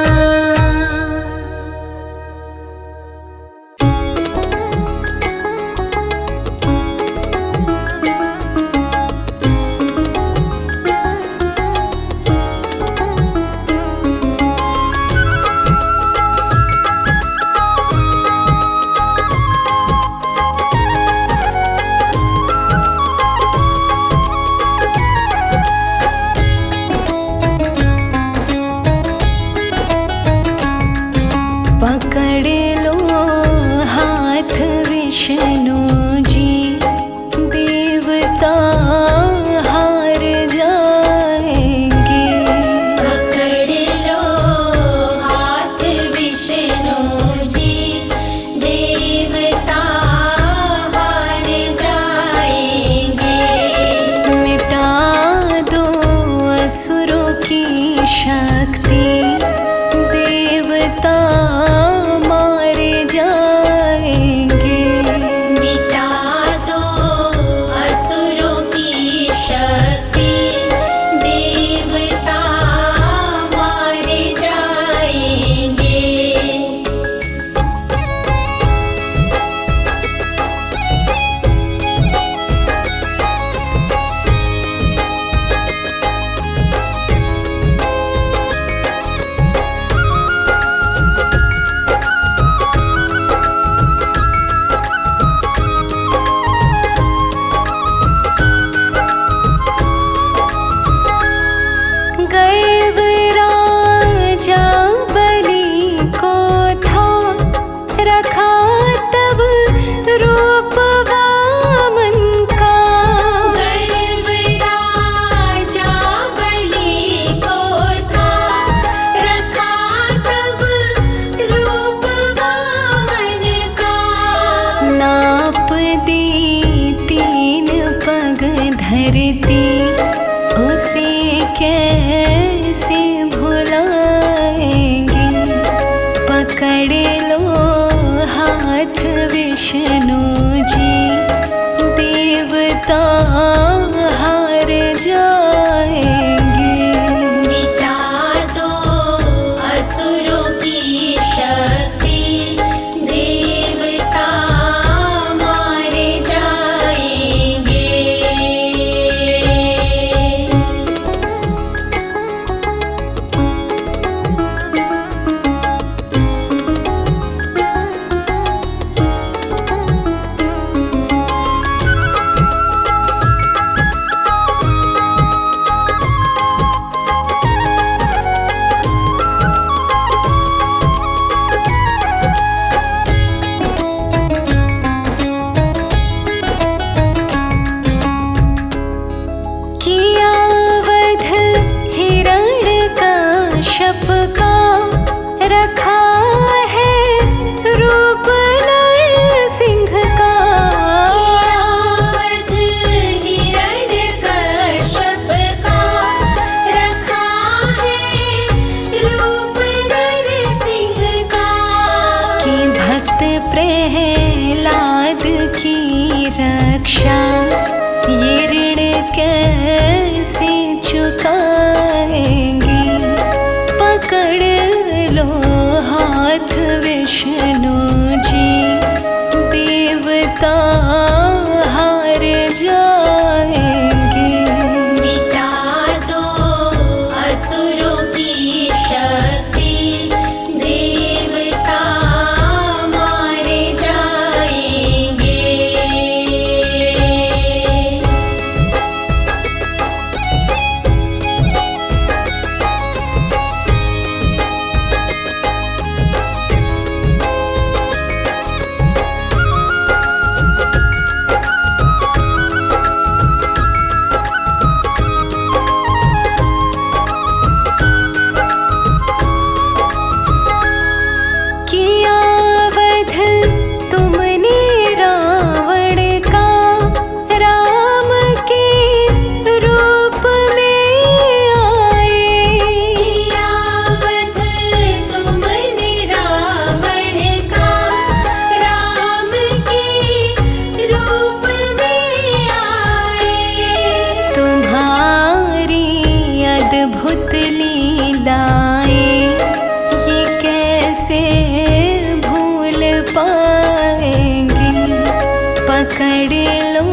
कैसे चुकाएंगे। पकड़ लो हाथ विष्णु जी, देवता हार जाएंगे। मिटा दो असुरों की शक्ति, देवता मारे जाएंगे। किया वध तुमने रावण का, राम के रूप में आए। किया वध तुमने रावण का, राम के रूप में आए। तुम्हारी अद्भुत लीलाएं ये कैसे भूल पाएंगे। पकड़ लो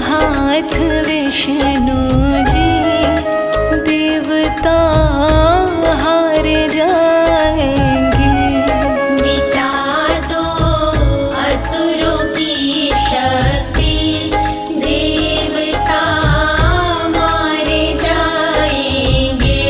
हाथ विष्णु जी, देवता हार जाएंगे। मिटा दो असुरों की शक्ति, देवता मारे जाएंगे।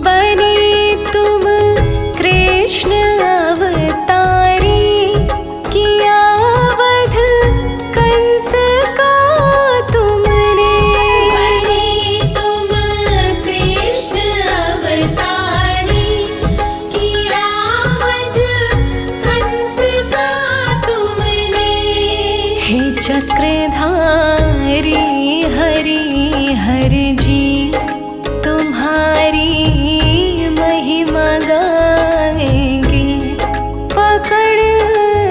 बने तुम कृष्ण अवतारी, किया वध कंस का तुमने। बने तुम कृष्ण अवतारी, किया वध कंस का तुमने। हे चक्रधारी हरि हर जी, तुम्हारी महिमा गाएंगे। पकड़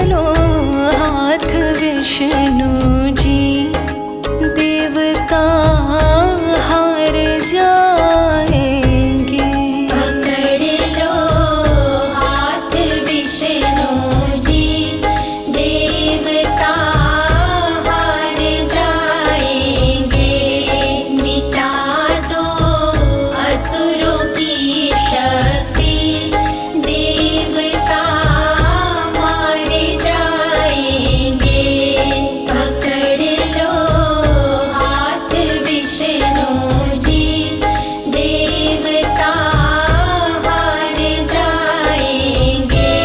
लो हाथ विष्णु जी, देवता हार जाएंगे। पकड़ लो हाथ विष्णु जी, देवता हार जाएंगे। मिटा दो असुरों की शक्ति, देवता मारे जाएंगे। पकड़ लो हाथ विष्णु जी, देवता हार जाएंगे।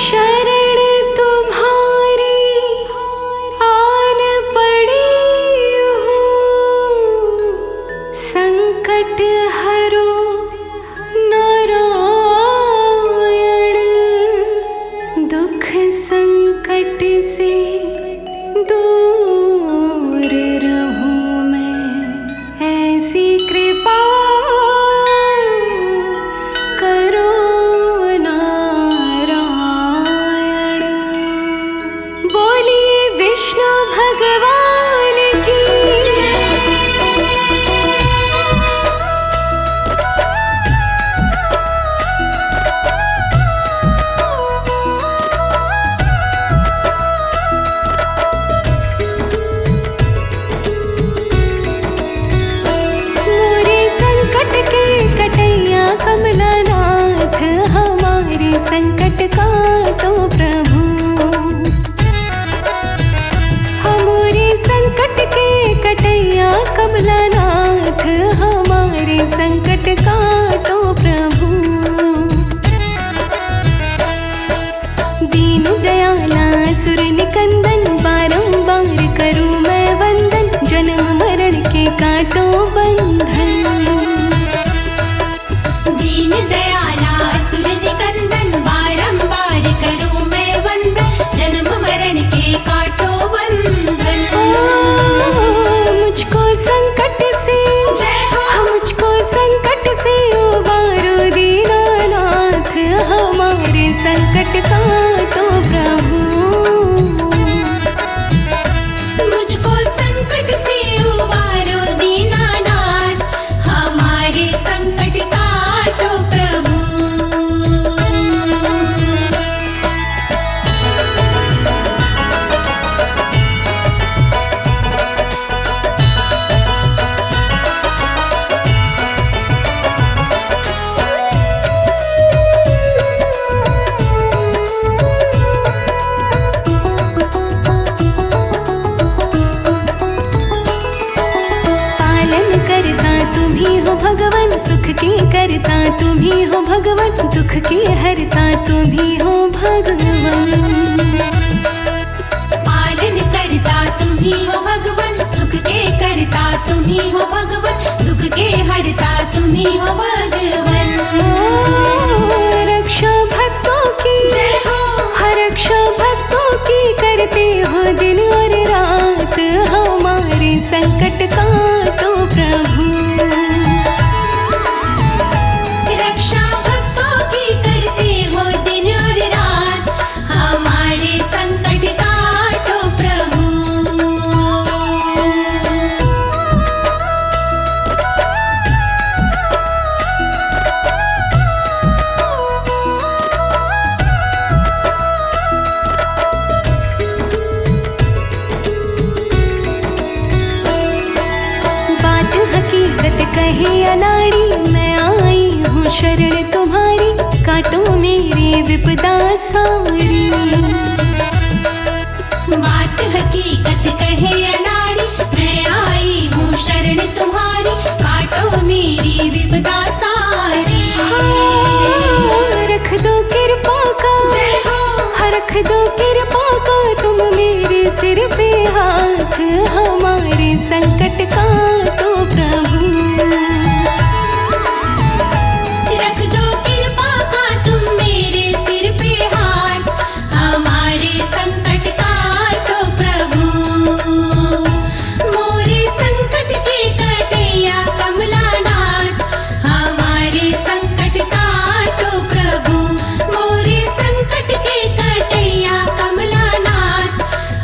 शरण तुम्हारी आन पड़ी हूँ, संकट हरो नारायण। दुख संकट से दूर रहूं मैं, ऐसी कृपा करो नारायण। बोलिए विष्णु भगवान की जय। असुर निकंदन बारंबार करूं मैं वंदन, जन्म मरण के काटो बंधन। दीन दयाला असुर निकंदन बारंबार करूं मैं वंदन, जन्म मरण के काटो बंधन। मुझको संकट से जय हो। मुझको संकट से उबारो दीनानाथ, हमारे संकट काटो प्रभु। मुझको संकट से उबारो दीनानाथ, हमारे संकट काटो प्रभु। पालन करता तुम ही हो भगवान, सुख की करता तुम ही हो भगवान, दुख की हरता तुम ही हो भगवान। पालन करता तुम ही हो भगवान, सुख के करता तुम ही हो भगवान, दुख के हरता तुम ही हो भगवान। रक्षा भक्तों की जय हो। रक्षा भक्तों की करते हो दिन और रात, हमारे संकट काटो प्रभु। रक्षा भक्तों की करते हो दिन और रात, हमारे संकट काटो प्रभु। बात हकीकत कहे अनाड़ी, मैं आई हूँ शरण तुम्हारी, काटो मेरी विपदा सारी। बात हकीकत कहे अनाड़ी, मैं आई हूँ शरण तुम्हारी, काटो मेरी विपदा सारी। रख दो कृपा का जय हो। रख दो कृपा का तुम मेरे सिर पे हाथ, हमारे संकट काटो प्रभु। रख दो कृपा का तुम मेरे सिर पे हाथ, हमारे संकट काटो प्रभु। मोरे संकट के कटैया कमलानाथ, हमारे संकट काटो प्रभु। मोरे संकट के कटैया कमलानाथ,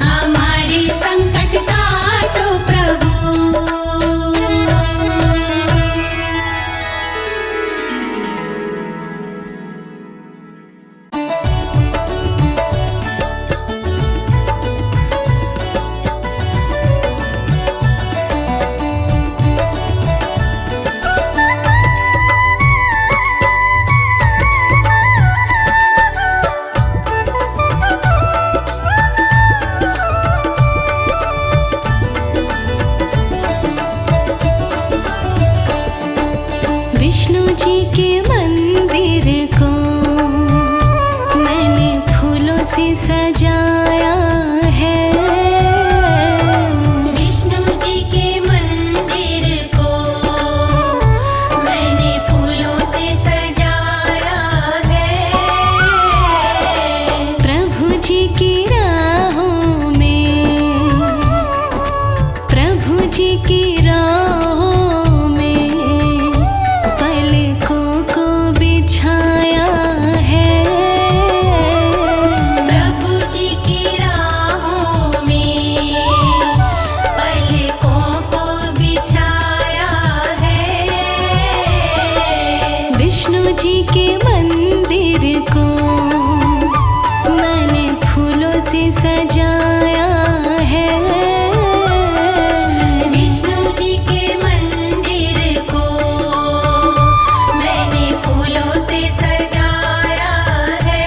हमारे संकट काटो प्रभु। विष्णु जी के मंदिर को मैंने फूलों से सजाया है। विष्णु जी के मंदिर को मैंने फूलों से सजाया है। प्रभु जी की राहों में, प्रभु जी की राहों में पलकों को बिछाया है। प्रभु जी की राहों में पलकों को बिछाया है। विष्णु जी के मंदिर को मैंने फूलों से सजाया है। विष्णु जी के मंदिर को मैंने फूलों से सजाया है।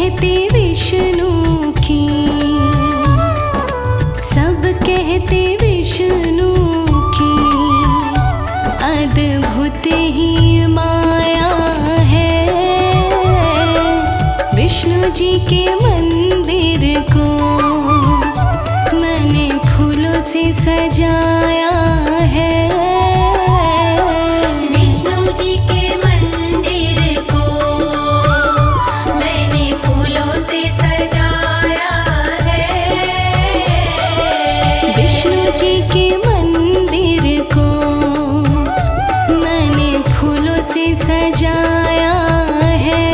कहते विष्णु की, सब कहते विष्णु की अद्भुत ही माया है। विष्णु जी के मंदिर को मैंने फूलों से सजाया है। विष्णु जी के मंदिर को मैंने फूलों से सजाया है। विष्णु जी के मंदिर को मैंने फूलों से सजाया है।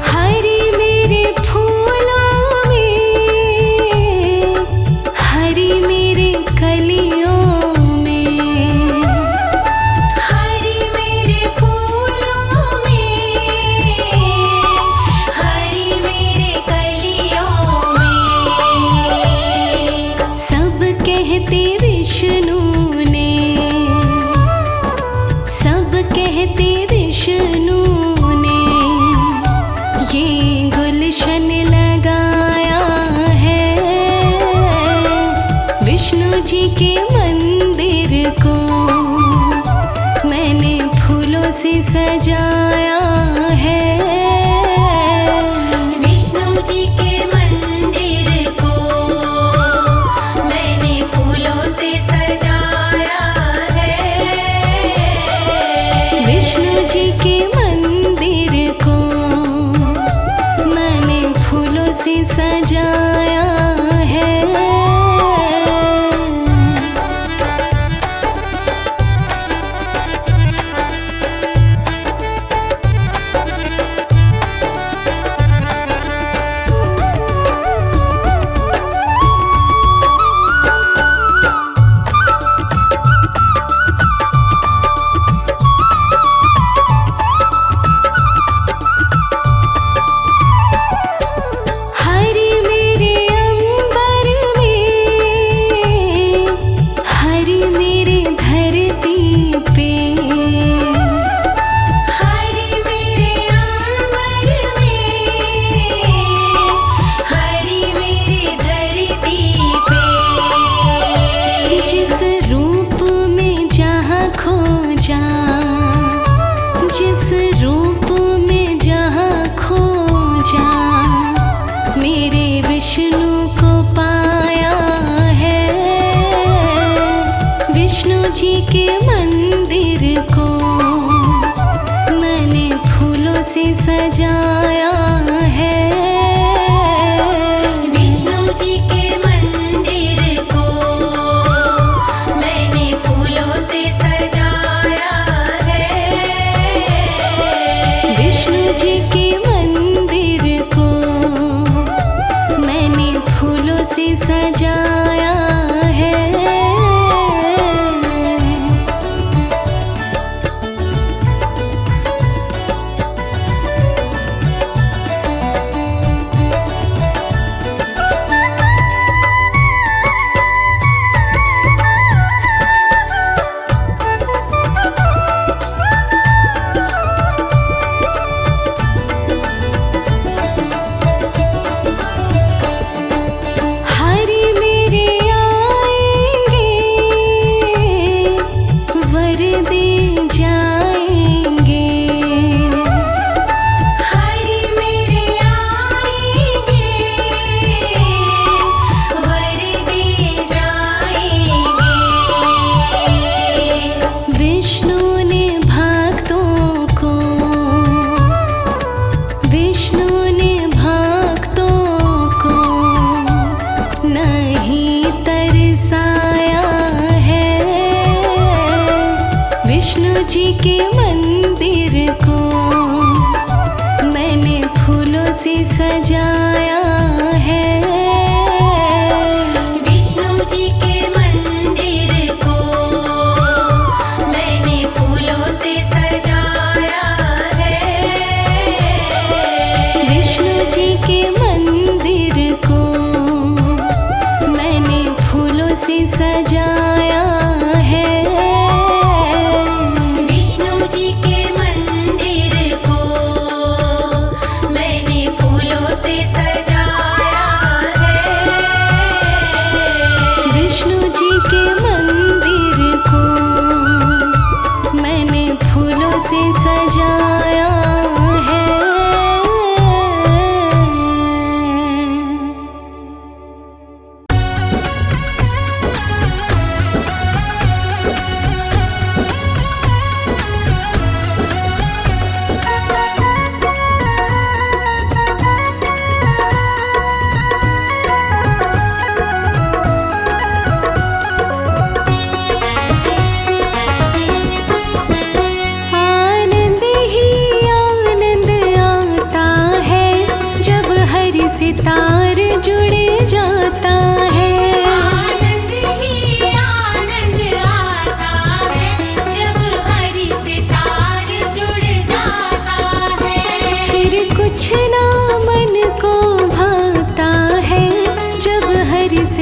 हरि मेरे फूलों में, हरि मेरे कलियों में, हरि मेरे फूलों में, हरि मेरे कलियों में। सब कहते विष्णु ने, सब कहते विष्णु ने ये गुलशन लगाया है। विष्णु जी के मंदिर को मैंने फूलों से सजाया है। विष्णु जी के मंदिर को मैंने फूलों से सजाया है। विष्णु जी के मंदिर को मैंने फूलों से सजाया है। हरि मेरे अंबर में, हरि मेरे धरती पे, हरि मेरे अंबर में, हरि मेरे धरती पे। जिस रूप में जहाँ खोजा, जिस रूप में जहाँ खोजा, मेरे विष्णु को पाया है। विष्णु जी के मंदिर को मैंने फूलों से सजाया है। विष्णु जी के मंदिर को मैंने फूलों से सजाया है। विष्णु जी के मंदिर को मैंने फूलों से सजाया है।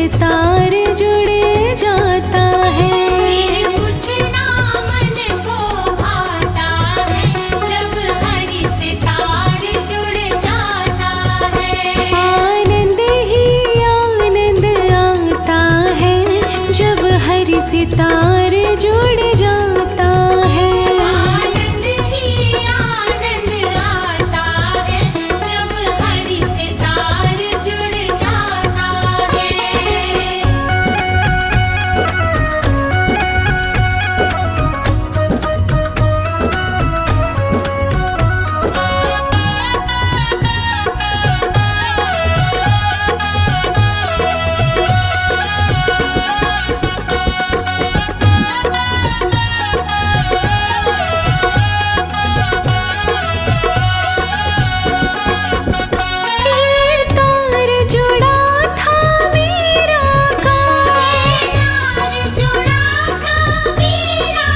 सितार जुड़ जाता है। कुछ ना मन को भाता है जब हरि सितार जुड़ जाता है। आनंद ही आनंद आता है जब हरि सितार जुड़ जाता है। आनंद ही आनंद आता है जब हरि सितार जुड़ जाता है। ये तार जुड़ा था मेरा का, तार जुड़ा था मेरा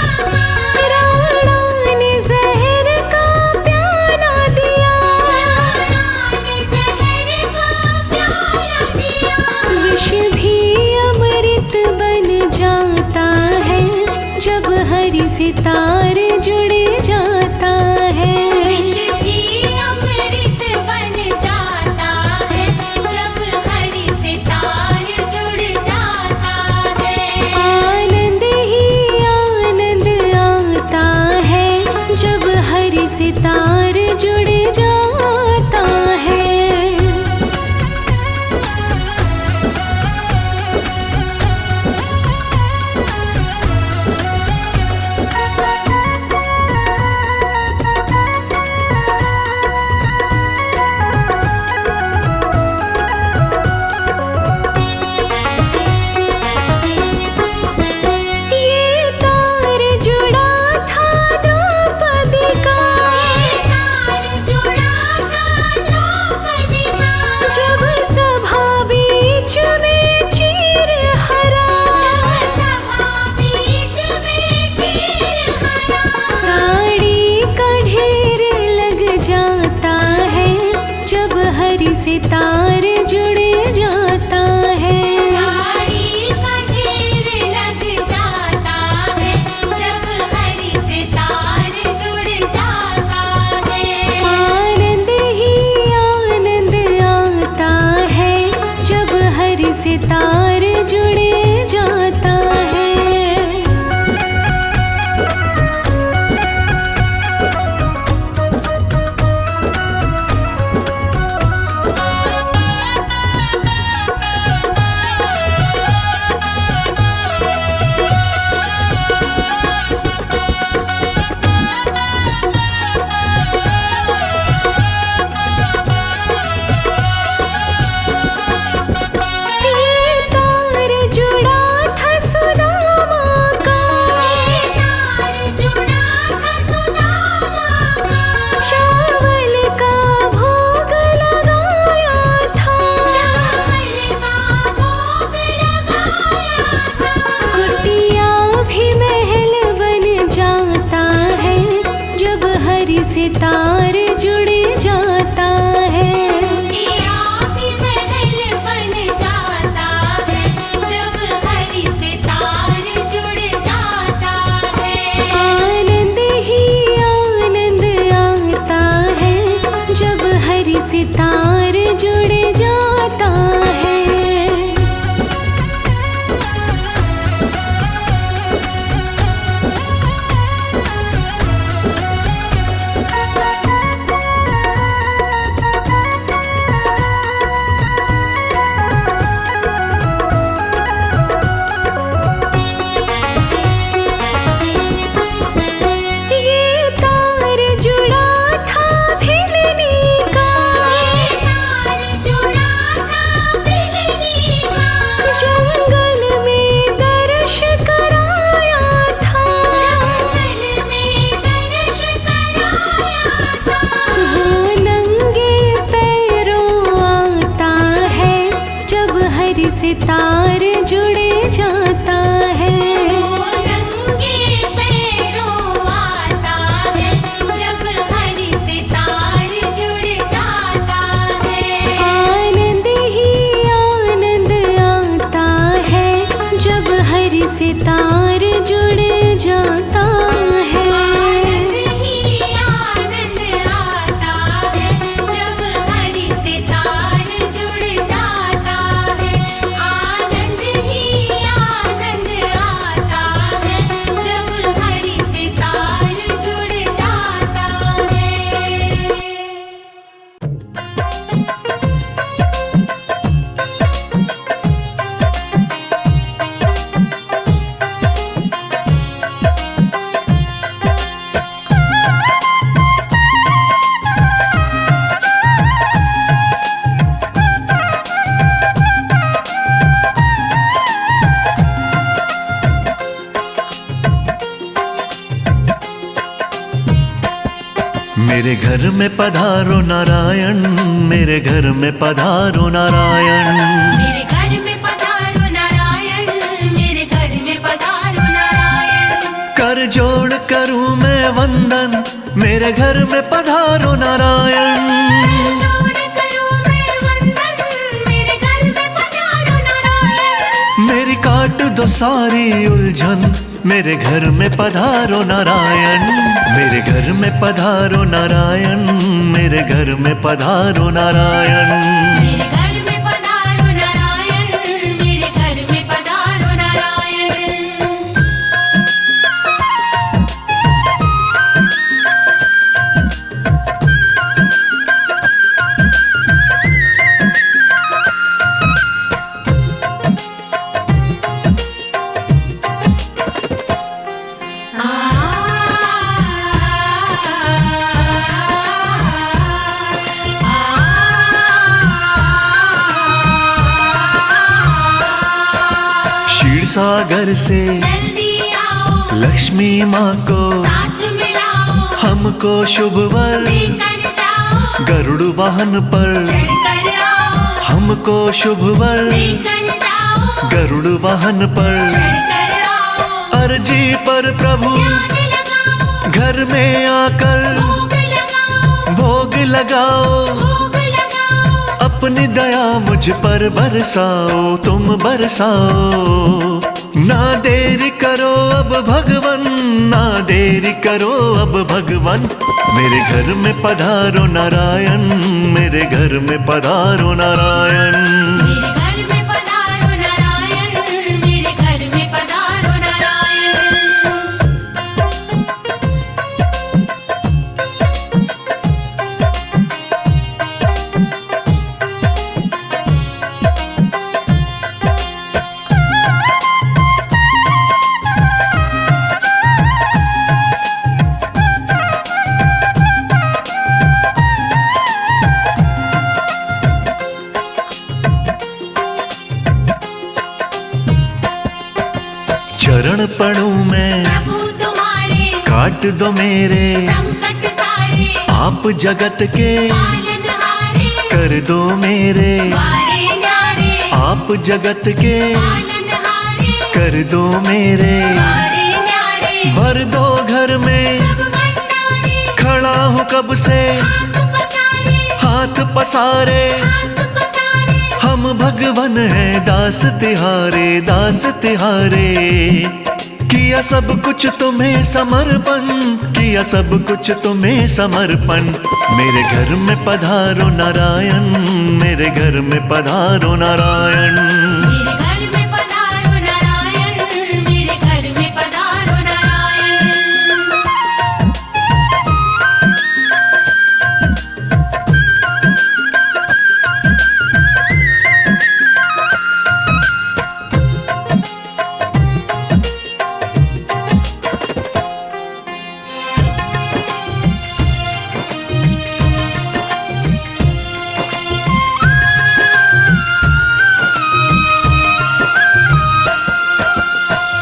राणा ने जहर का प्याला दिया। ने जहर का प्याला दिया। विष भी अमृत बन जाता है जब हरि सितार जुड़ जाता है। विष भी अमृत बन जाता है जब हरि सितार जुड़ जाता है। आनंद ही आनंद आता है जब हरि सितार जुड़ जाता है। ये तार जुड़ा था द्रौपदी का, तार जुड़ा था द्रौपदी का। जब सभा बीच में चीर हरा। सभा बीच में चीर हरा। साड़ी का ढेर लग जाता है जब हरि सितार जुड़ जाता है। साड़ी का ढेर लग जाता है जब हरि सितार जुड़ जाता है। आनंद ही आनंद आता है जब हरि सितार जुड़ जाता है। ये तार जुड़ा था सुदामा का, तार जुड़ा था सुदामा का। चावल का भोग लगाया था। चावल का भोग लगाया था। कुटिया भी महल बन जाता है जब हरि सितार जुड़ जाता है। दिया भी महल बन जाता है जब हरि सितार जुड़ जाता है। आनंद ही आनंद आता है जब हरि सितार जुड़ जाता है। ये तार जुड़ा था भिलनी का, तार जुड़ा था बिलनी का। जंगल में दर्श कराया था। जंगल में दर्श कराया था। वो नंगे पैरों आता है जब हरि सितार जुड़ जाता है। वो नंगे पैरों आता है जब हरि सितार जुड़ जाता है। आनंद ही आनंद आता घर में पधारो नारायण, मेरे घर में पधारो नारायण। मेरे घर में पधारो नारायण, मेरे घर में पधारो नारायण। कर जोड़ करूं मैं वंदन, मेरे घर में पधारो नारायण। जोड़ करूं मैं वंदन, मेरे घर में पधारो नारायण। मेरी काट दो सारी उलझन, मेरे घर में पधारो नारायण। मेरे घर में पधारो नारायण, मेरे घर में पधारो नारायण। मेरे घर में पधारो नारायण, मेरे घर में पधारो नारायण। क्षीर सागर से जल्दी आओ, लक्ष्मी माँ को साथ मिलाओ, हमको शुभ वर। लेकर जाओ, गरुड़ वाहन पर चढ़ कर आओ, हमको शुभ वर। लेकर जाओ, गरुड़ वाहन पर चढ़ कर आओ। अर्जी पर प्रभु ध्यान लगाओ, घर में आकर भोग लगाओ, भोग लगाओ। भोग लगाओ। अपनी दया मुझ पर बरसाओ, तुम बरसाओ। ना देरी करो अब भगवन, ना देरी करो अब भगवन। मेरे घर में पधारो नारायण, मेरे घर में पधारो नारायण। मेरे घर में पधारो नारायण, मेरे घर में पधारो नारायण। चरण पड़ूं मैं, प्रभु तुम्हारे काट दो मेरे संकट सारे, आप जगत के पालनहारे, कर दो मेरे। वारे न्यारे, आप जगत के पालनहारे, कर दो मेरे। वारे न्यारे। भर दो घर में, सब भंडारे, खड़ा हूँ कब से हाथ पसारे, हाथ पसारे। हाथ पसारे। हम भगवन हैं दास तिहारे, दास तिहारे। किया सब कुछ तुम्हें समर्पण, किया सब कुछ तुम्हें समर्पण। मेरे घर में पधारो नारायण, मेरे घर में पधारो नारायण। मेरे घर में पधारो नारायण, मेरे घर में पधारो नारायण।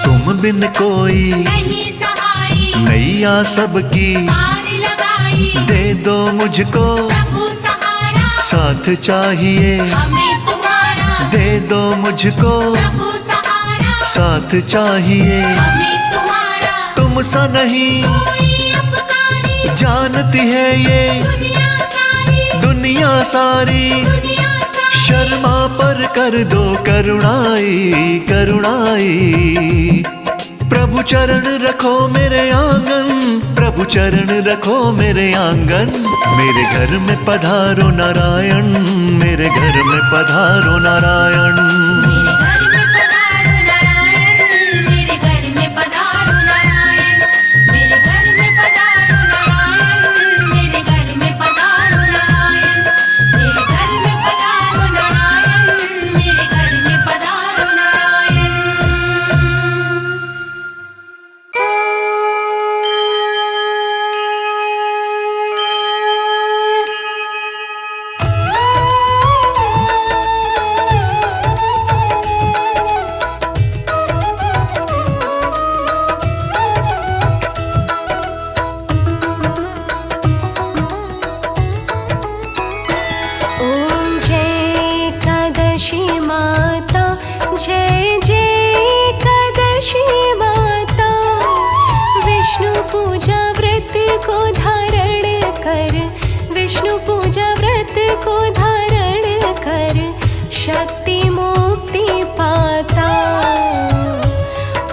तुम बिन कोई नहीं सहाई, नैया सबकी पार लगाई, दे दो मुझको प्रभु सहारा, साथ चाहिए। हमें तुम्हारा, दे दो मुझको प्रभु सहारा, साथ चाहिए। हमें तुम्हारा, तुम सा नहीं कोई उपकारी, जानती है ये दुनिया सारी, दुनिया सारी। दुनिया सारी। शर्मा पर कर दो करुणाई, करुणाई। प्रभु चरण रखो मेरे आंगन, प्रभु चरण रखो मेरे आंगन। मेरे घर में पधारो नारायण, मेरे घर में पधारो नारायण। मेरे घर में पधारो नारायण, मेरे घर में पधारो नारायण। मेरे घर में पधारो नारायण, मेरे घर में पधारो नारायण। मेरे घर में पधारो नारायण, मेरे घर में पधारो नारायण। शक्ति मुक्ति पाता।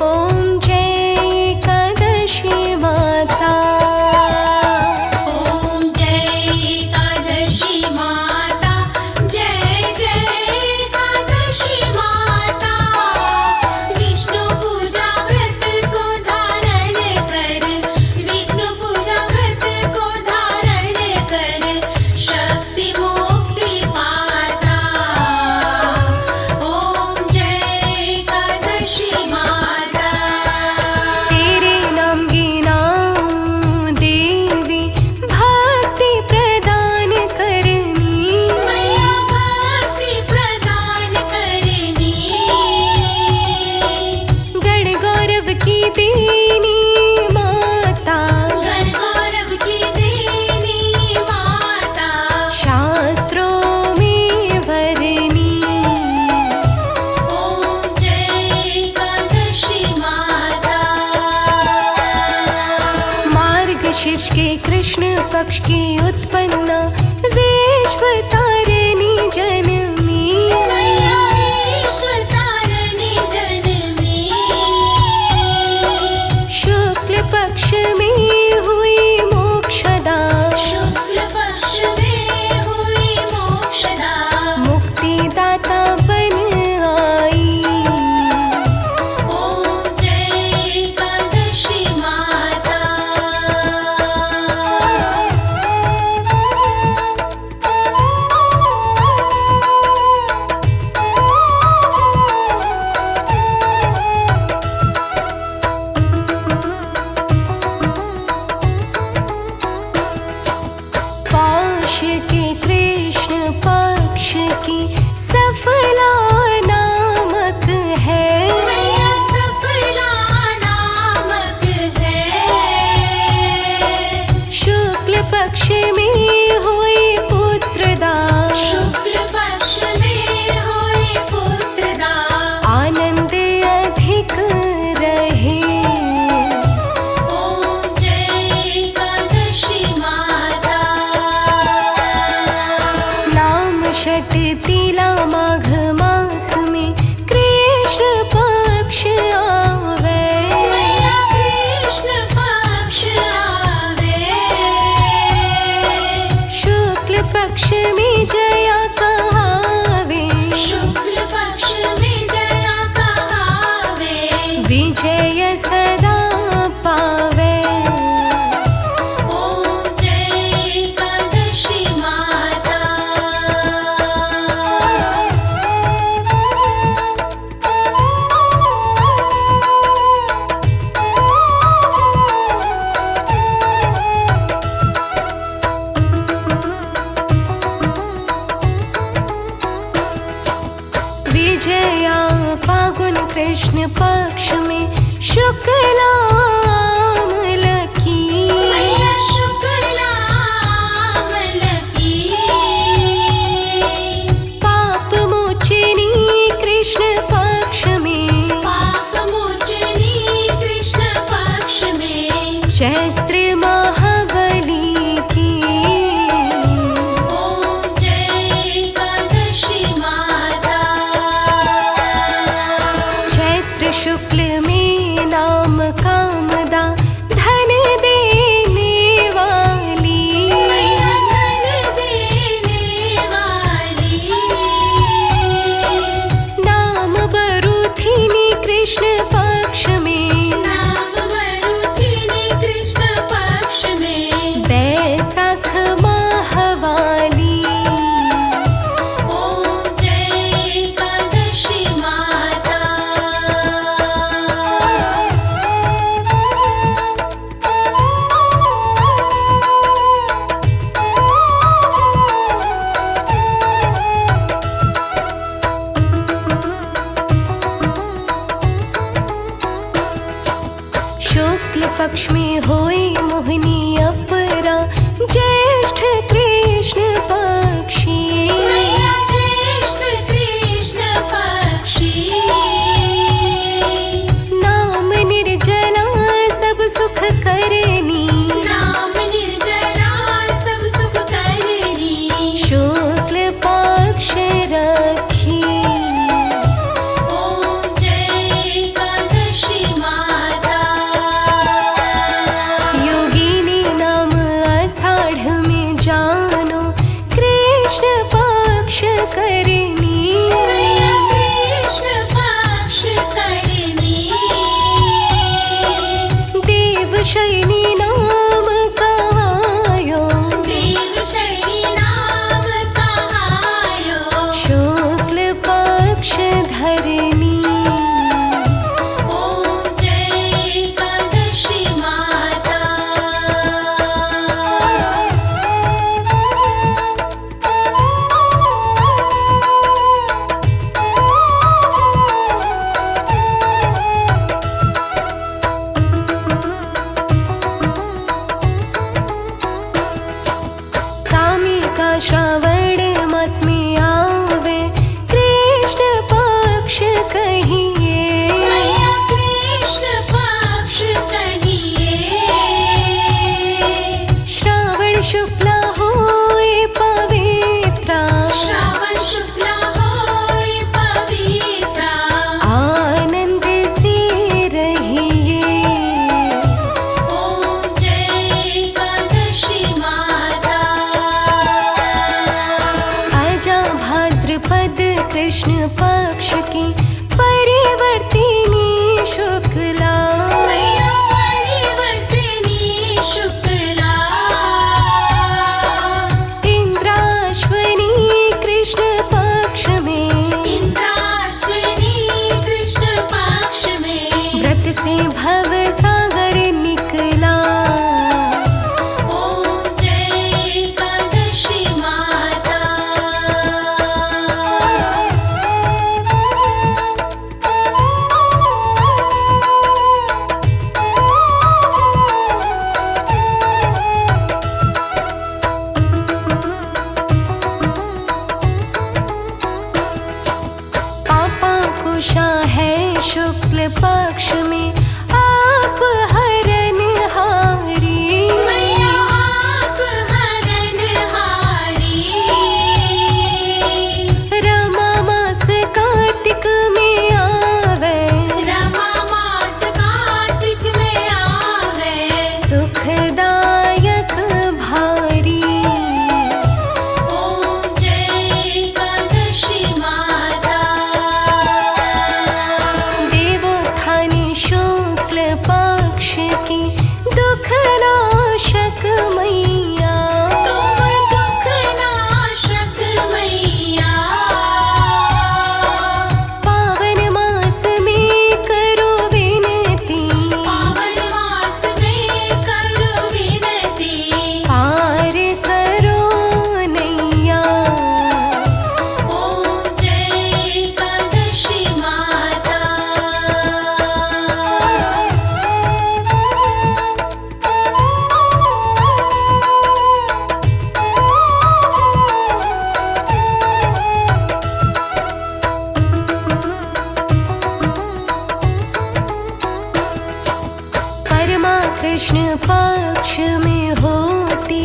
ओम जय एकादशी माता। ओम जय एकादशी माता, जय जय एकादशी माता। विष्णु पूजा व्रत को धारण कर, विष्णु पूजा व्रत को धारण कर, शक्ति मुक्ति पाता। ओम जय एकादशी माता। तेरे नाम गिनाऊं देवी, भक्ति प्रदान करनी। मैया भक्ति प्रदान करनी, गण गौरव की देनी माता। गण गौरव की देनी माता। शास्त्रों में वरनी। ओम जय एकादशी माता। मार्गशीर्ष के कृष्ण पक्ष की उत्पन्ना, विश्व तारिणी जनमी। मैया विश्व तारिणी जनमी, शुक्ल पक्ष में हुई मोक्षदा। शुक्ल पक्ष में हुई मोक्षदा। मुक्तिदाता बन आई। ओम जय एकादशी माता। पौष के कृष्ण पक्ष की सफला नामक है। मैया सफला नामक है, शुक्ल पक्ष में हुई पुत्रदा। शुक्ल पक्ष में हुई पुत्रदा। आनंद अधिक रहे। ओम जय एकादशी माता। नाम षट तिला माघ मास में कृष्ण पक्ष आवे। मैया कृष्ण पक्ष आवे, शुक्ल पक्ष में जया कहावे। शुक्ल पक्ष में जया कहावे। विजय सदा पावे। ओम जय एकादशी माता। विजया फागुन कृष्ण पक्ष में शुक्लामल की। मैया शुक्लामल की, पाप मोचनी कृष्ण पक्ष में। पाप मोचनी कृष्ण पक्ष में। चैत्र महाबली की। ओम जय एकादशी माता। चैत्र शुक्ल में नाम कामदा, धन देने वाली। मैया धन देने वाली, नाम बरुथिनी कृष्ण पक्ष में। नाम मरुथिनी कृष्ण पक्ष में। बैसाख माहवाली। ओम जय एकादशी माता। शुक्ल पक्ष में होई मोहिनी अपरा, ज्येष्ठ कृष्ण पक्षी। मैया ज्येष्ठ कृष्ण पक्षी, नाम निर्जला सब सुख करनी। नाम निर्जला सब सुख करनी। शुक्ल पक्ष रखी, की परिवर्तिनी शुक्ला। मैया परिवर्तिनी शुक्ला। इंद्राश्वनी कृष्ण पक्ष में, इंद्राश्विनी कृष्ण पक्ष में व्रत से भव सागर निकला। ओम जय एकादशी माता। पापा कुशा है शुक्ल पक्ष में, आप हरनहारी। मैया आप हरनहारी। रमा मास कार्तिक में आवे, रमा मास कार्तिक में आवे सुखदायक भारी। ओम जय एकादशी माता। देवोत्थानी शुक्ल पक्ष की दुख नाशक मैया। तुम दुख नाशक मैया। पावन मास में करो विनती, पावन मास में करो विनती। पार करो नैया। ओम जय एकादशी माता। परमा कृष्ण पक्ष में होती